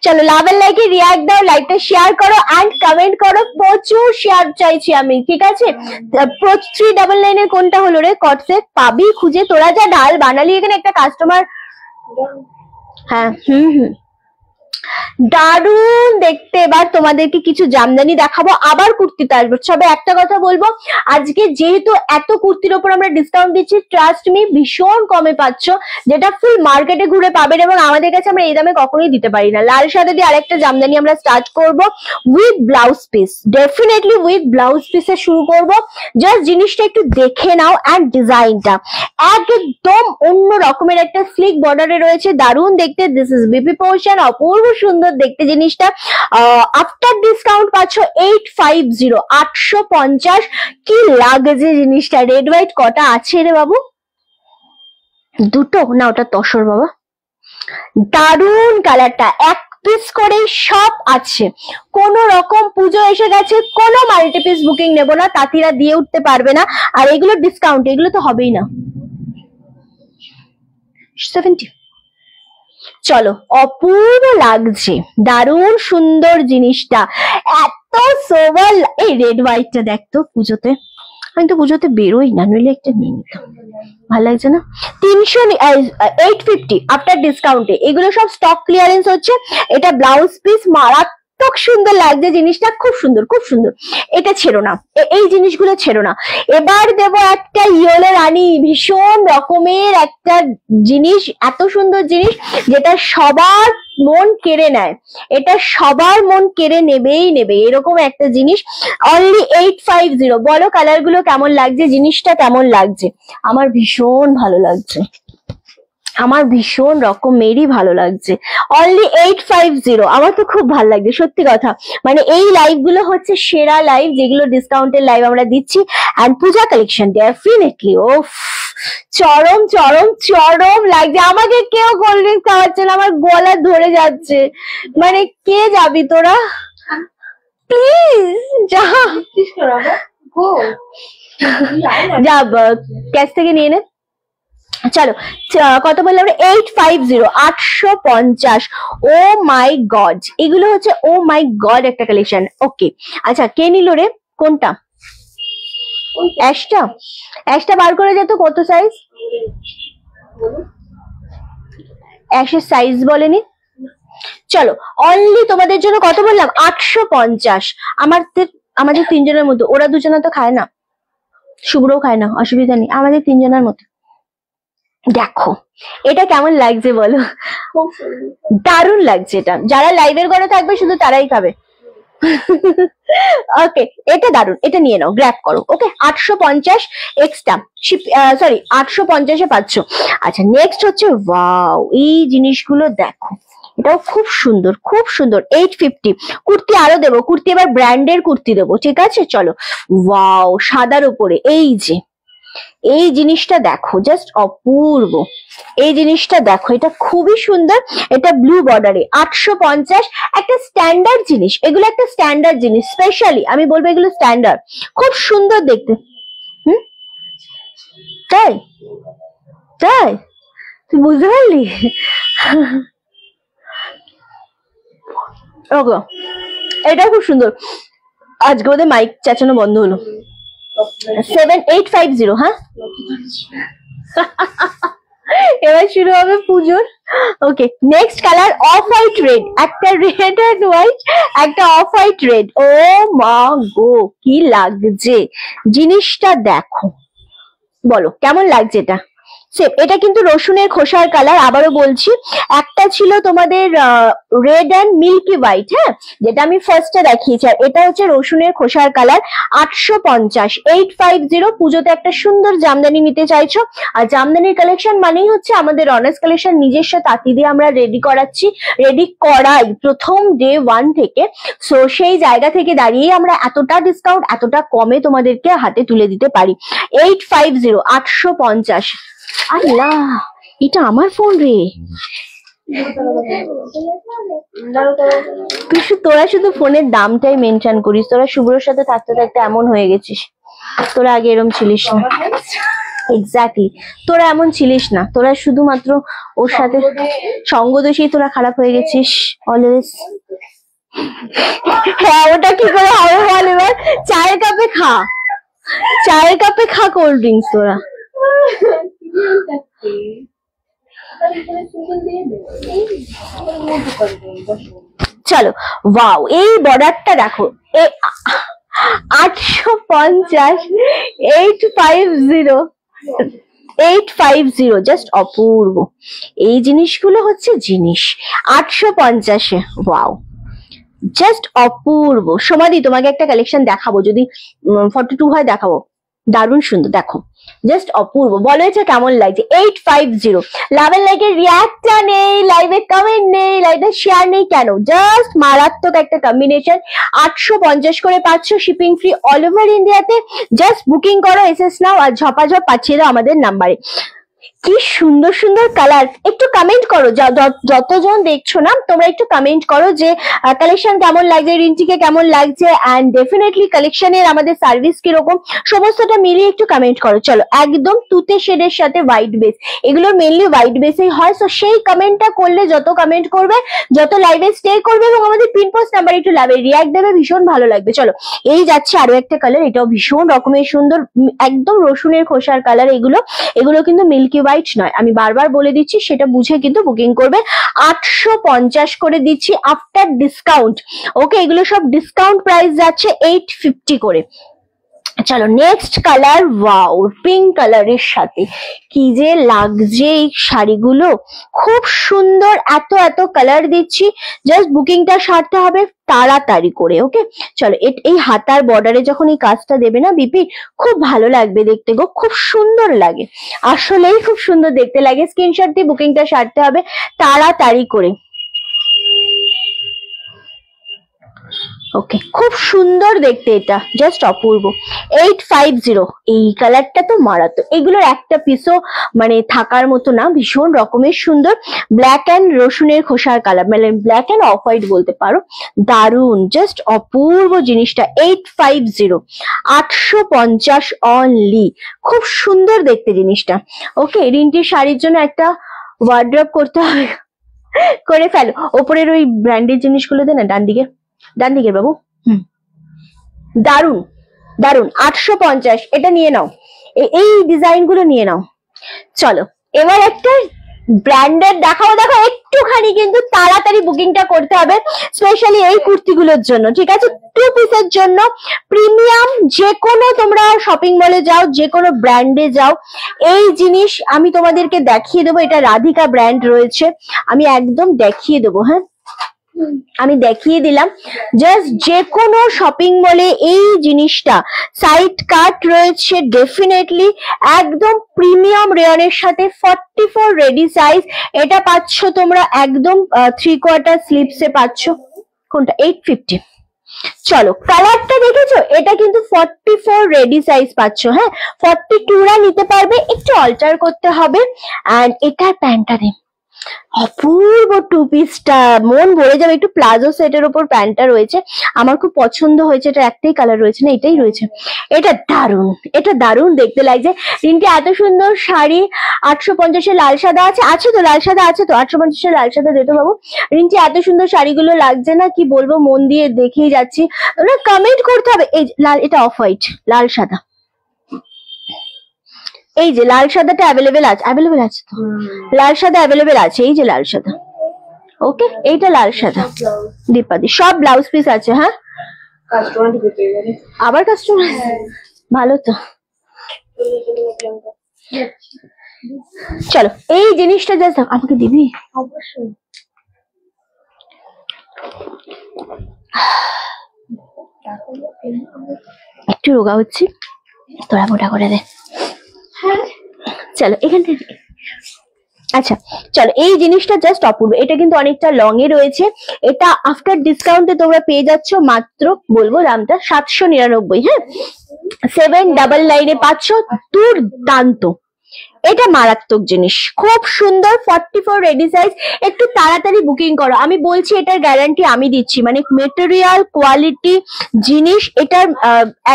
চলো, লাভ এন্ড লাইকে রিয়াক্ট দাও, লাইকটা শেয়ার করো এন্ড কমেন্ট করো। প্রচুর শেয়ার চাইছি আমি, ঠিক আছে। 399 এর কোনটা হলো রে? কট সেট পাবি খুঁজে, তোরা যা ডাল বানালি এখানে একটা কাস্টমার। হ্যাঁ, দারুণ দেখতে। এবার তোমাদেরকে কিছু জামদানি দেখাবো, আবার কুর্তিতে আসবো। সবে একটা কথা বলবো, আজকে যেহেতু এত কুর্তির ওপর আমরা ডিসকাউন্ট দিচ্ছি, ট্রাস্ট মি ভীষণ কমে পাচ্ছ, যেটা ফুল মার্কেটে ঘুরে পাবেন। এবং আমাদের কাছে আমরা এই দামে কখনোই দিতে পারি না। লাল সাদা দিয়ে আরেকটা জামদানি আমরা স্টার্ট করব with blouse piece, definitely with blouse পিসে শুরু করব। জাস্ট জিনিসটা একটু দেখে নাও, অ্যান্ড ডিজাইনটা একদম অন্য রকমের একটা স্লিক বর্ডারে রয়েছে, দারুণ দেখতে। দিস ইজ বিপি পোর্শন, অপূর্ব সুন্দর দেখতে জিনিসটা। আফটার ডিসকাউন্ট পাচ্ছ 850, 850। কি লাগছে জিনিসটা। রেড হোয়াইট কটা আছে রে বাবু? দুটো না, ওটা তসর বাবা। দারুণ কালারটা, এক পিস করে সব আছে। কোন রকম পুজো এসে গেছে, কোনো মাল্টিপিস বুকিং নেব না, তাঁতিরা দিয়ে উঠতে পারবে না। আর এগুলো ডিসকাউন্ট, এগুলো তো হবেই না। 70। চলো, অপূর্ব লাগছে, দারুণ সুন্দর জিনিসটা, এত সোবার। এই রেড হোয়াইটটা দেখতো পুজোতে, আমি তো পুজোতে বেরোই না, নইলে একটা নিয়ে নিতাম, ভালো লাগছে না। 850 আফটার ডিসকাউন্টে, এগুলো সব স্টক ক্লিয়ারেন্স হচ্ছে। এটা ব্লাউজ পিস মারাত্মক সুন্দর লাগছে, জিনিসটা খুব সুন্দর খুব সুন্দর। এটা ছেড়ো না, এই জিনিসগুলো ছেড়ো না। এবার দেবো একটা ইয়েলো রানী, ভীষণ রকমের একটা জিনিস, এত সুন্দর জিনিস যেটা সবার মন কেড়ে নেয়, এটা সবার মন কেড়ে নেবেই নেবে, এরকম একটা জিনিস। অনলি 850। বলো কালার গুলো কেমন লাগছে, জিনিসটা কেমন লাগছে? আমার ভীষণ ভালো লাগছে, আমার ভীষণ রকমেরই ভালো লাগছে। অনলি 850, আমার তো খুব ভালো লাগছে সত্যি কথা। মানে এই লাইভ গুলো হচ্ছে সেরা লাইভ, যেগুলো ডিসকাউন্টের লাইভ আমরা দিচ্ছি। এন্ড পূজা কালেকশন ডেফিনেটলি ও চরম চরম চরম লাগছে। আমাকে কেউ কোল্ড ড্রিঙ্কস খাওয়াচ্ছে না, আমার গলা ধরে যাচ্ছে। মানে কে যাবি তোরা, প্লিজ যা যা, ক্যাশ থেকে নিয়ে নে। চলো কত বললাম আমরা? 850, 850। ও মাই গড, এগুলো হচ্ছে ও মাই গড একটা কালেকশন। ওকে আচ্ছা, কে নিল রে? কোনটা? অ্যাশটা? অ্যাশটা বার করে যেত, কত সাইজ? অ্যাশের সাইজ বলেনি। চলো অনলি তোমাদের জন্য কত বললাম? 850। আমাদের তিনজনের মতো, ওরা দুজনে তো খায় না, শুভ্রও খায় না, অসুবিধা নেই, আমাদের তিনজনের মতো। দেখো এটা কেমন লাগছে বলো? দারুণ লাগছে এটা, যারা লাইভের ঘরে থাকবে শুধু তারাই খাবে। ওকে এটা দারুণ, এটা নিয়ে নাও, গ্র্যাব করো। ওকে 850 এক্সট্রা, সরি 850-এ পাচ্ছ। আচ্ছা নেক্সট হচ্ছে, ওয়াও এই জিনিসগুলো দেখো, এটাও খুব সুন্দর খুব সুন্দর। 850। কুর্তি আরো দেবো, কুর্তি এবার ব্র্যান্ডের কুর্তি দেবো, ঠিক আছে? চলো ওয়াও, সাদার উপরে এই জিনিসটা দেখো, জাস্ট অপূর্ব। এই জিনিসটা দেখো, এটা খুবই সুন্দর, এটা ব্লু বর্ডারে। 850, একটা স্ট্যান্ডার্ড জিনিস, এগুলো একটা স্ট্যান্ডার্ড জিনিস, স্পেশালি আমি বলবো এগুলো স্ট্যান্ডার্ড, খুব সুন্দর দেখতে। তাই তাই তুই বুঝতে পারলি? ওকে এটা খুব সুন্দর। আজকে ওদের মাইক চেঁচানো বন্ধ হলো। 7850। হ্যাঁ এবার শুরু হবে পুজোর। Okay next colour off white red, একটা রেড এন্ড হোয়াইট, একটা অফ হোয়াইট রেড। ও মা গো কি লাগছে জিনিসটা, দেখো বলো কেমন লাগছে এটা? এটা কিন্তু রসুনের খোসার কালার, আবারও বলছি। একটা ছিল তোমাদের রেড অ্যান্ড মিল্কি হোয়াইট, হ্যাঁ, যেটা আমি ফার্স্টে দেখিয়েছি, আর এটা হচ্ছে রসুনের খোসার কালার। 850, 850। পুজোতে একটা সুন্দর জামদানি নিতে চাইছো, আর জামদানির কালেকশন মানেই হচ্ছে আমাদের অনার্স কালেকশন, নিজস্ব তাঁতি দিয়ে আমরা রেডি করাই প্রথম ডে 1 থেকে। সো সেই জায়গা থেকে দাঁড়িয়ে আমরা এতটা ডিসকাউন্ট, এতটা কমে তোমাদেরকে হাতে তুলে দিতে পারি। 850, 850। আল্লাহ এটা আমার ফোন রে, তোরা শুধু ফোনের দামটাই মেনশন করিস। তোরা শুভ্রর সাথে থাকতে থাকতে এমন হয়ে গেছিস, তোরা আগে এরম ছিলিস না। এক্স্যাক্টলি, তোরা এমন ছিলিস না, তোরা শুধুমাত্র ওর সাথে সঙ্গদোষেই তোরা খারাপ হয়ে গেছিস অলওয়েজ। হ্যাঁ ওটা কি করে হবে বল এবার? চায়ের কাপে খা, চায়ের কাপে খা কোল্ড ড্রিঙ্কস তোরা। চলো ওয়াও এই বর্ডারটা দেখো, 850, 850, 850, জাস্ট অপূর্ব। এই জিনিসগুলো হচ্ছে জিনিস 850-এ, ওয়াও জাস্ট অপূর্ব। সমাধি তোমাকে একটা কালেকশন দেখাবো, যদি 42 হয় দেখাবো, দারুণ সুন্দর দেখো, জাস্ট অপূর্ব। বলো এটা কেমন লাগছে? 850। লাভের লাইকের রিয়াক্টটা নেই, লাইভে কমেন্ট নেই, লাইভে শেয়ার নেই, কেন? জাস্ট মারাত্মক একটা কম্বিনেশন। 850 করে পাচ্ছ, শিপিং ফ্রি অল ওভার ইন্ডিয়াতে। জাস্ট বুকিং করো, এসএস নাও, আর ঝপাঝপ পাঠিয়ে দাও আমাদের নাম্বারে। কি সুন্দর সুন্দর কালার। একটু কমেন্ট করো, যতজন দেখছো না তোমরা একটু কমেন্ট করো যে কালেকশন কেমন লাগছে, রিন্টিকে কেমন লাগছে, অ্যান্ড ডেফিনেটলি কালেকশনের আমাদের সার্ভিস কিরকম, সমস্তটা মিলিয়ে একটু কমেন্ট করো। চলো, একদম তুতে শেডের সাথে হোয়াইট বেস, এগুলো মেনলি হোয়াইট বেসেই হয়। সো সেই কমেন্টটা করলে, যত কমেন্ট করবে, যত লাইভে স্টে করবে এবং আমাদের পিন পোস্ট নাম্বার একটু লাভে রিয়াক্ট দেবে, ভীষণ ভালো লাগবে। চলো, এই যাচ্ছে আরো একটা কালার, এটাও ভীষণ রকমের সুন্দর, একদম রসুনের খোসার কালার। এগুলো কিন্তু মিল্কি হোয়াইট নয়, আমি বারবার বলে দিচ্ছি, সেটা বুঝে কিন্তু বুকিং করবে। 850 করে দিচ্ছি আফটার ডিসকাউন্ট। ওকে, এগুলো সব ডিসকাউন্ট প্রাইস যাচ্ছে 850 করে। চলো, নেক্সট কালার, ওয়াও, পিঙ্ক কালারের সাথে কি যে লাগছে এই শাড়িগুলো, খুব সুন্দর। এত এত কালার দিচ্ছি, জাস্ট বুকিংটা সারতে হবে তাড়াতাড়ি করে। ওকে, চলো, এই হাতার বর্ডারে যখন এই কাজটা দেবে না বিপি, খুব ভালো লাগবে দেখতে গো, খুব সুন্দর লাগে, আসলেই খুব সুন্দর দেখতে লাগে। স্ক্রিনশট দিয়ে বুকিংটা সারতে হবে তাড়াতাড়ি করে। ওকে, খুব সুন্দর দেখতে, এটা জাস্ট অপূর্ব। 850, এই কালারটা তো মারাত্মক, এগুলোর একটা পিসও মানে থাকার মতো না, ভীষণ রকমের সুন্দর। ব্ল্যাক অ্যান্ড রসুনের খোসার কালার, মানে ব্ল্যাক অ্যান্ড অফ হোয়াইট বলতে পারো, দারুন, জাস্ট অপূর্ব জিনিসটা। 850, 850 অনলি, খুব সুন্দর দেখতে জিনিসটা। ওকে, রিন্টির শাড়ির জন্য একটা ওয়ার্ড্রপ করতে হবে, করে ফেলো। ওপরের ওই ব্র্যান্ডের জিনিসগুলো দে না, ডান দিকে বাবু। দারুন দারুন, 850, এটা নিয়ে নাও, এই ডিজাইন গুলো নিয়ে নাও। চলো, এবার একটা ব্র্যান্ডেড দেখাও, একটুখানি কিন্তু তাড়াতাড়ি বুকিংটা করতে হবে, স্পেশালি এই কুর্তিগুলোর জন্য, ঠিক আছে? 2 পিসের জন্য প্রিমিয়াম, যে কোনো তোমরা শপিং মলে যাও, যে কোনো ব্র্যান্ডে যাও, এই জিনিস আমি তোমাদেরকে দেখিয়ে দেবো। এটা রাধিকা ব্র্যান্ড রয়েছে, আমি একদম দেখিয়ে দেবো। হ্যাঁ, আমি দেখিয়ে দিলাম, জাস্ট যে কোনো শপিং মলে এই জিনিসটা। সাইড কাট রয়েছে ডেফিনেটলি, একদম প্রিমিয়াম রেয়নের সাথে 44 রেডি সাইজ। এটা পাচ্ছ তোমরা একদম 3/4 স্লিপসে পাচ্ছ। কোনটা? 850। চলো, কালারটা দেখেছো, এটা কিন্তু 44 রেডি সাইজ পাচ্ছ। হ্যাঁ, 42রা নিতে পারবে, একটু অল্টার করতে হবে। অ্যান্ড এটার প্যান্টটা দেখ, অপূর্ব 2 পিসটা, মন ভরে যাবে। একটু প্লাজো সেটের উপর প্যান্টটা রয়েছে, আমার খুব পছন্দ হয়েছে। এটা একটাই কালার রয়েছে না, এটাই রয়েছে। এটা দারুন, এটা দারুন দেখতে লাগছে। তিনটে এত সুন্দর শাড়ি, 850 এর লাল সাদা আছে তো, লাল সাদা আছে তো, 850 এর লাল সাদা দিতে বাবু। রিন্টি, এত সুন্দর শাড়িগুলো লাগছে না, কি বলবো, মন দিয়ে দেখেই যাচ্ছি। তোমরা কমেন্ট করতে হবে। এই লাল, এটা অফ হোয়াইট, লাল সাদা, এই যে লাল সাদাটা অ্যাভেলেবেল আছে তো, লাল সাদা অ্যাভেলেবেল আছে, এই যে লাল সাদা। ওকে, এইটা লাল সাদা দীপাদি, সব ব্লাউজ পিস আছে। হ্যাঁ, আবার কাস্টমার, ভালো তো। চলো, এই জিনিসটা জাস্ট আমাকে দিবি, অবশ্যই। একটু রোগা হচ্ছি, তোরা মোটা করে দে। চলো, এখান থেকে, আচ্ছা চলো, এই জিনিসটা জাস্ট অপূর্ব। এটা কিন্তু অনেকটা লং এ রয়েছে, এটা আফটার ডিসকাউন্টে তোমরা পেয়ে যাচ্ছ মাত্র, বলবো দামটা, 799। হ্যাঁ, 799 পাচ্ছ, দুর্দান্ত। এটা মারাত্মক জিনিস, খুব সুন্দর। 44 রেডি সাইজ, একটু তাড়াতাড়ি বুকিং করো। আমি বলছি, এটার গ্যারান্টি আমি দিচ্ছি, মানে মেটেরিয়াল কোয়ালিটি জিনিস, এটার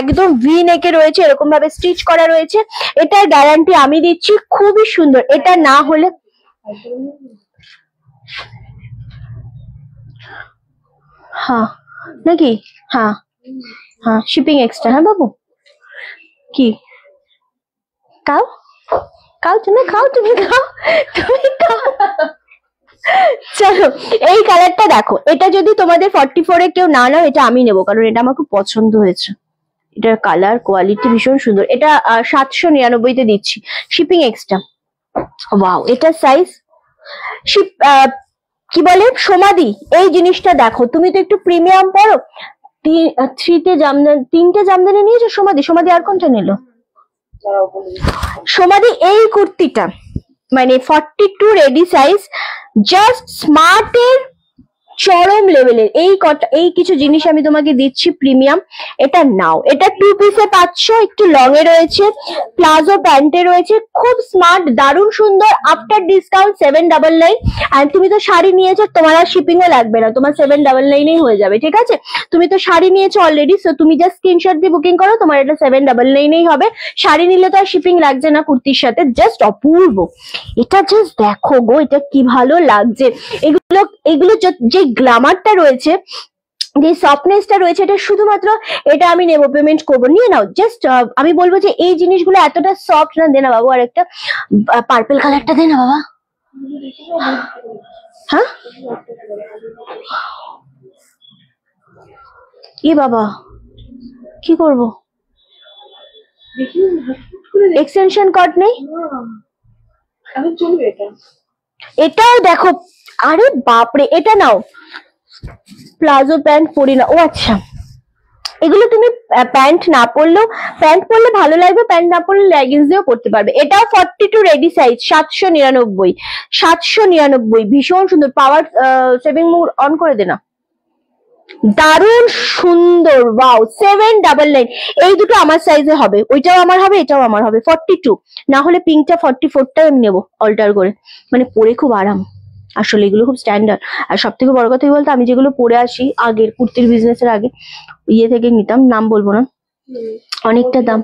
একদম ভি নেকে রয়েছে, এরকম ভাবে স্টিচ করা রয়েছে, এটার গ্যারান্টি আমি দিচ্ছি, খুবই সুন্দর। এটা না হলে হ্যাঁ নাকি, হ্যাঁ হ্যাঁ, শিপিং এক্সট্রা। হ্যাঁ বাবু, কি খাও খাও, তুমি খাও, তুমি খাও, তুমি খাও। চলো, এই কালারটা দেখো, এটা যদি তোমাদের 44 এ কেউ না নাও, এটা আমি নেবো, কারণ এটা আমার খুব পছন্দ হয়েছে। এটার কালার কোয়ালিটি ভীষণ সুন্দর। এটা 799 তে দিচ্ছি, শিপিং এক্সট্রা। ওয়াও, এটা সাইজ কি বলে সমাধি। এই জিনিসটা দেখো, তুমি তো একটু প্রিমিয়াম পড়ো, 3টে জামদানি, 3টে জামদানি নিয়েছো। সমাধি আর কোনটা নিল? সমাধি। এই কুর্তিটা মানে 42 রেডি সাইজ, জাস্ট স্মার্টের চরম লেভেলের। এই কিছু জিনিস আমি তোমাকে দিচ্ছি প্রিমিয়াম, এটা নাও। এটা 2 পিসে পাচ্ছ, একটু লং এ রয়েছে, প্লাজো প্যান্টে রয়েছে, খুব স্মার্ট, দারুণ সুন্দর। After discount 799। আর তুমি তো শাড়ি নিয়েছো, তোমার আর শিপিংও লাগবে না, তোমার 799 হয়ে যাবে, ঠিক আছে? তুমি তো শাড়ি নিয়েছো অলরেডি, সো তুমি জাস্ট স্ক্রিনশট দিয়ে বুকিং করো, তোমার এটা 799 হবে। শাড়ি নিলে তো আর শিপিং লাগছে না কুর্তির সাথে। জাস্ট অপূর্ব, এটা জাস্ট দেখো গো, এটা কি ভালো লাগছে। এগুলো যে গ্ল্যামারটা রয়েছে, যে সফটনেসটা রয়েছে, এটা শুধুমাত্র এটা আমি নেবো, পেমেন্ট করবো, নিয়ে নাও। জাস্ট আমি বলবো যে এই জিনিসগুলো এতটা সফট না। দে না বাবু, আর একটা পার্পল কালারটা দে না বাবা। হ্যাঁ এ বাবা, কি করবো? এক্সটেনশন কর্ড নেই, এটাও দেখো। আরে বাপরে, এটা নাও, প্লাজো প্যান্ট পরি না। ও আচ্ছা, এগুলো তুমি প্যান্ট না পরলেও, প্যান্ট পরলে ভালো লাগবে, প্যান্ট না পরলে লেগিংস দিয়েও পরতে পারবে। এটাও 42 রেডি সাইজ, 799। 799, ভীষণ সুন্দর। পাওয়ার সেভিং মোড অন করে দে না, দারুণ সুন্দর। ওয়াও, 799। এই দুটো আমার সাইজে হবে, ওইটাও আমার হবে, এটাও আমার হবে। 42, না হলে পিঙ্কটা 44টাই আমি নেবো অল্টার করে, মানে পরে খুব আরাম। আসলে এগুলো খুব স্ট্যান্ডার্ড। আর সব থেকে বড় কথা কি বলতো, আমি যেগুলো পরে আসি আগের কুর্তির বিজনেসের আগে, ইয়ে থেকে নিতাম, নাম বলবো না, অনেকটা দাম,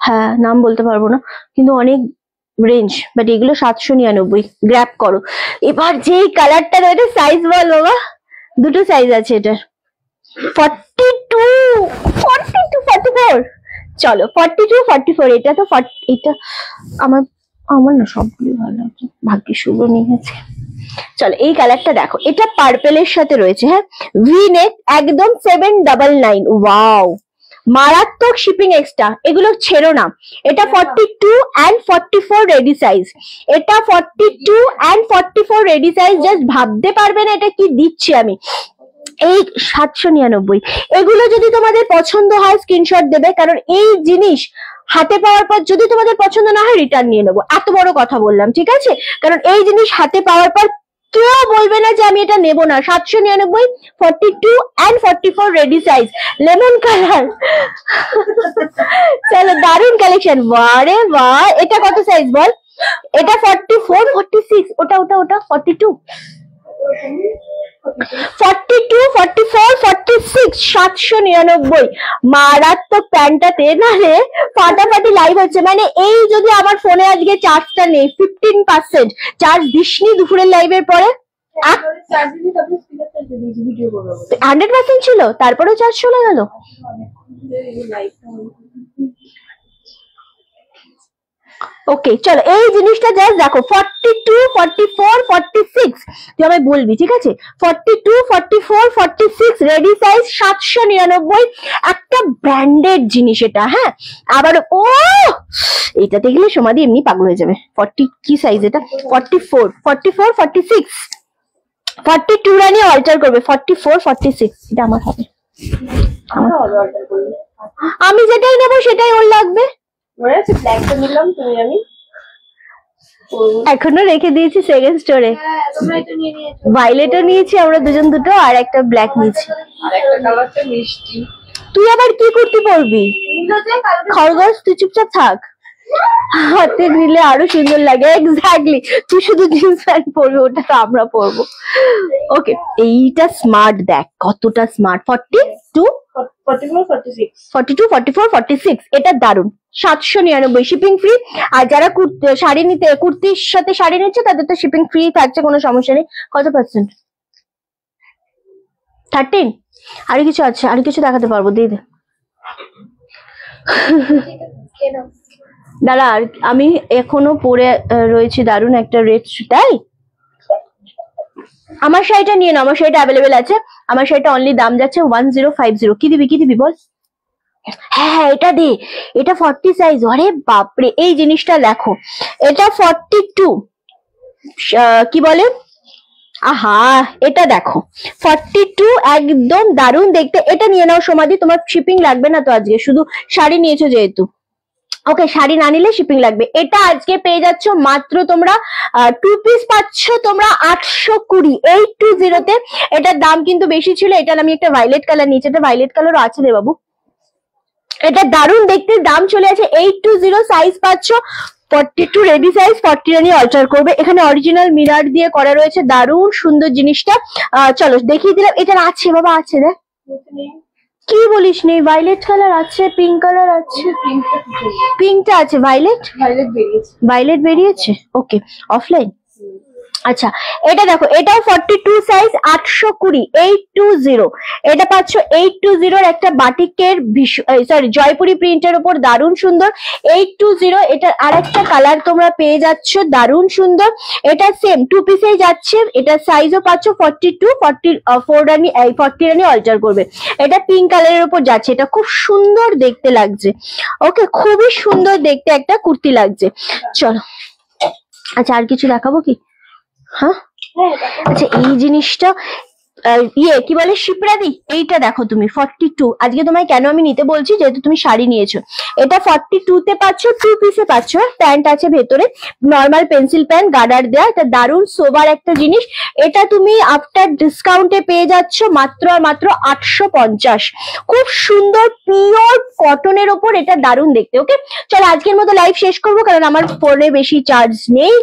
হ্যাঁ নাম বলতে পারবো না, কিন্তু অনেক রেঞ্জ। বাট এগুলো 799, গ্র্যাব করো। এবার যেই কালারটা রয়েছে, সাইজ বল বাবা। দুটো সাইজ আছে এটার, 42, 42, 44। চলো 42, 44। এটা তো এটা আমার না সবগুলো ভালো লাগছে, ভাগ্যে শুভ নিয়েছে। চলো এই কালারটা দেখো, এটা পার্পেলের সাথে রয়েছে, হ্যাঁ, ভি নেক, একদম 799। ওয়াও, মারাত্মক শিপিং এক্সট্রা, এগুলো ছেড়ো না। এটা 42 and 44 রেডি সাইজ, এটা 42 and 44 রেডি সাইজ। জাস্ট ভাবতে পারবে না এটা কি দিচ্ছি আমি। এই 799। এগুলো যদি তোমাদের পছন্দ হয় স্ক্রিনশট দেবে, কারণ এই জিনিস হাতে পাওয়ার পর যদি তোমাদের পছন্দ না হয় রিটার্ন নিয়ে নেবো, এত বড় কথা বললাম, ঠিক আছে? কারণ এই জিনিস হাতে পাওয়ার পর কেউ বলবে না যে আমি এটা নেবো না। 799, 42 and 44 ready size, lemon colour. চলো দারুন কালেকশন, বারে বাহ। এটা কত সাইজ বল? এটা 44, 46, ওটা 42, 42, 44, 46, 799। মারাত্মক প্যান্টটাতে না রে ফাটাফাটি লাইভ হচ্ছে। মানে এই যদি আমার ফোনে আজকে চার্জটা নেই, 15% চার্জ দিসনি দুপুরের লাইভের পরে, 100% ছিল, তারপরেও চার্জ চলে গেল। ওকে চলো এই জিনিসটা জাস্ট দেখো, 42, 44, 46 তুই আমায় বলবি, ঠিক আছে? 42, 44, 46 রেডি সাইজ, 799। একটা ব্র্যান্ডেড জিনিস এটা, হ্যাঁ। আবার ও এটাতে গেলে সমাধি এমনি পাগল হয়ে যাবে। 40 কি সাইজ এটা? 44, 44, 46, 42 রানি অল্টার করবে, 44, 46 এটা আমার হবে। আমি যেটাই নেবো সেটাই ওর লাগবে। এখনো রেখে দিয়েছি সেকেন্ড স্টোরে, ভাইলেটও নিয়েছি আমরা দুজন, দুটো, আর একটা ব্ল্যাক নিয়েছি। তুই আবার কি করতে পড়বি? খরগোশ, তুই চুপচাপ থাক, হাতে নিলে আরো সুন্দর লাগে। এক্স্যাক্টলি, তুই শুধু জিন্স প্যান্ট পরবি, ওটা তো আমরা পরবো। ওকে, এইটা স্মার্ট, দেখ কতটা স্মার্ট। 42, 44, 46 এটা দারুন, 799 শিপিং ফ্রি। আর যারা শাড়ি নিতে, কুর্তির সাথে শাড়ি নিচ্ছে, তাদের তো শিপিং ফ্রি থাকছে, কোনো সমস্যা নেই। কত পার্সেন্ট? 13। আর কিছু আছে? আর কিছু দেখাতে পারবো, দিয়ে দে। দাঁড়া, আমি এখনো পরে রয়েছি দারুন একটা রেড, তাই আমার শাড়িটা নিয়ে নাও, আমার শাড়িটা অ্যাভেলেবেল আছে। আমার শাড়িটা অনলি দাম যাচ্ছে 1050। কি দিবি বল? হ্যাঁ এটা দে, এটা 40 সাইজ। আরে বাপরে, এই জিনিসটা দেখো, এটা 42, কি বলে, আহা এটা দেখো 42, একদম দারুন দেখতে। এটা নিয়ে নাও সমাধি, তোমার শিপিং লাগবে না তো আজকে, শুধু শাড়ি নিয়েছো যেহেতু। ওকে, শাড়ি না নিলে শিপিং লাগবে। এটা আজকে পেয়ে যাচ্ছ মাত্র তোমরা 2 পিস পাচ্ছ তোমরা 820, 820 তে। এটার দাম কিন্তু বেশি ছিল। এটার আমি একটা ভায়োলেট কালার নিয়েছি, এটা ভায়োলেট কালারও আছে রে বাবু। এটা দারুণ দেখতে, দাম চলে আছে 820। সাইজ পাচ্ছ 42 রেডি সাইজ, 40 রানি অল্টার করবে। এখানে অরিজিনাল মিরার দিয়ে করা রয়েছে, দারুণ সুন্দর জিনিসটা। চলো দেখিয়ে দিলাম। এটার আছে বাবা, আছে দেখ। কি বলিস নেই? ভায়োলেট কালার আছে, পিঙ্ক কালার আছে, পিঙ্কটা আছে, ভায়োলেট ভায়োলেট বেরিয়েছে। ওকে, অফলাইন। আচ্ছা, এটা দেখো, এটাও 42 সাইজ, 820, 820। এটা পাচ্ছ 820 এর একটা বাটিকের সরি জয়পুরি প্রিন্টের উপর, দারুণ সুন্দর 820। এটার আরেকটা কালার তোমরা পেয়ে যাচ্ছ, দারুণ সুন্দর। এটা সেম 2 পিসেই যাচ্ছে। এটা সাইজও পাচ্ছ 42, 44 রানি 40 রানি অল্টার করবে। এটা পিঙ্ক কালারের উপর যাচ্ছে, এটা খুব সুন্দর দেখতে লাগছে। ওকে, খুবই সুন্দর দেখতে একটা কুর্তি লাগছে। চলো, আচ্ছা আর কিছু দেখাবো কি? হ্যাঁ, আচ্ছা এই জিনিসটা কি বলে শিপ্রাদি, এইটা দেখো তুমি 42। আজকে তোমায় কেন আমি নিতে বলছি, যেহেতু তুমি শাড়ি নিয়েছো। এটা 42 তে পাচ্ছ, 2 পিসে পাচ্ছ। প্যান্ট আছে ভেতরে, নর্মাল পেন্সিল প্যান্ট, গার্ডার দেয়া। এটা দারুণ সোবার একটা জিনিস। এটা তুমি আফটার ডিসকাউন্টে পেয়ে যাচ্ছ মাত্র আর মাত্র 850। খুব সুন্দর পিওর কটনের ওপর, এটা দারুণ দেখতে। ওকে, চলো আজকের মতো লাইভ শেষ করবো, কারণ আমার ফোনে বেশি চার্জ নেই।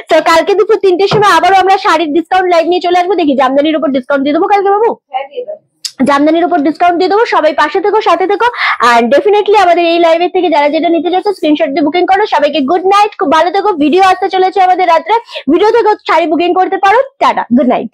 তো কালকে দুপুর 3টের সময় আবারও আমরা শাড়ির ডিসকাউন্ট লাইভ নিয়ে চলে আসবো। দেখি জামদানির উপর ডিসকাউন্ট দিয়ে দেবো কালকে বাবু, জামদানির উপর ডিসকাউন্ট দিয়ে দেবো। সবাই পাশে থেকো, সাথে থেকো। আর ডেফিনেটলি আমাদের এই লাইভের থেকে যারা যেটা নিতে চাইছো স্ক্রিনশট দিয়ে বুকিং করো। সবাইকে গুড নাইট, খুব ভালো থেকো। ভিডিও আসতে চলেছে আমাদের রাত্রে, ভিডিও থেকে শাড়ি বুকিং করতে পারো। Tata, good night.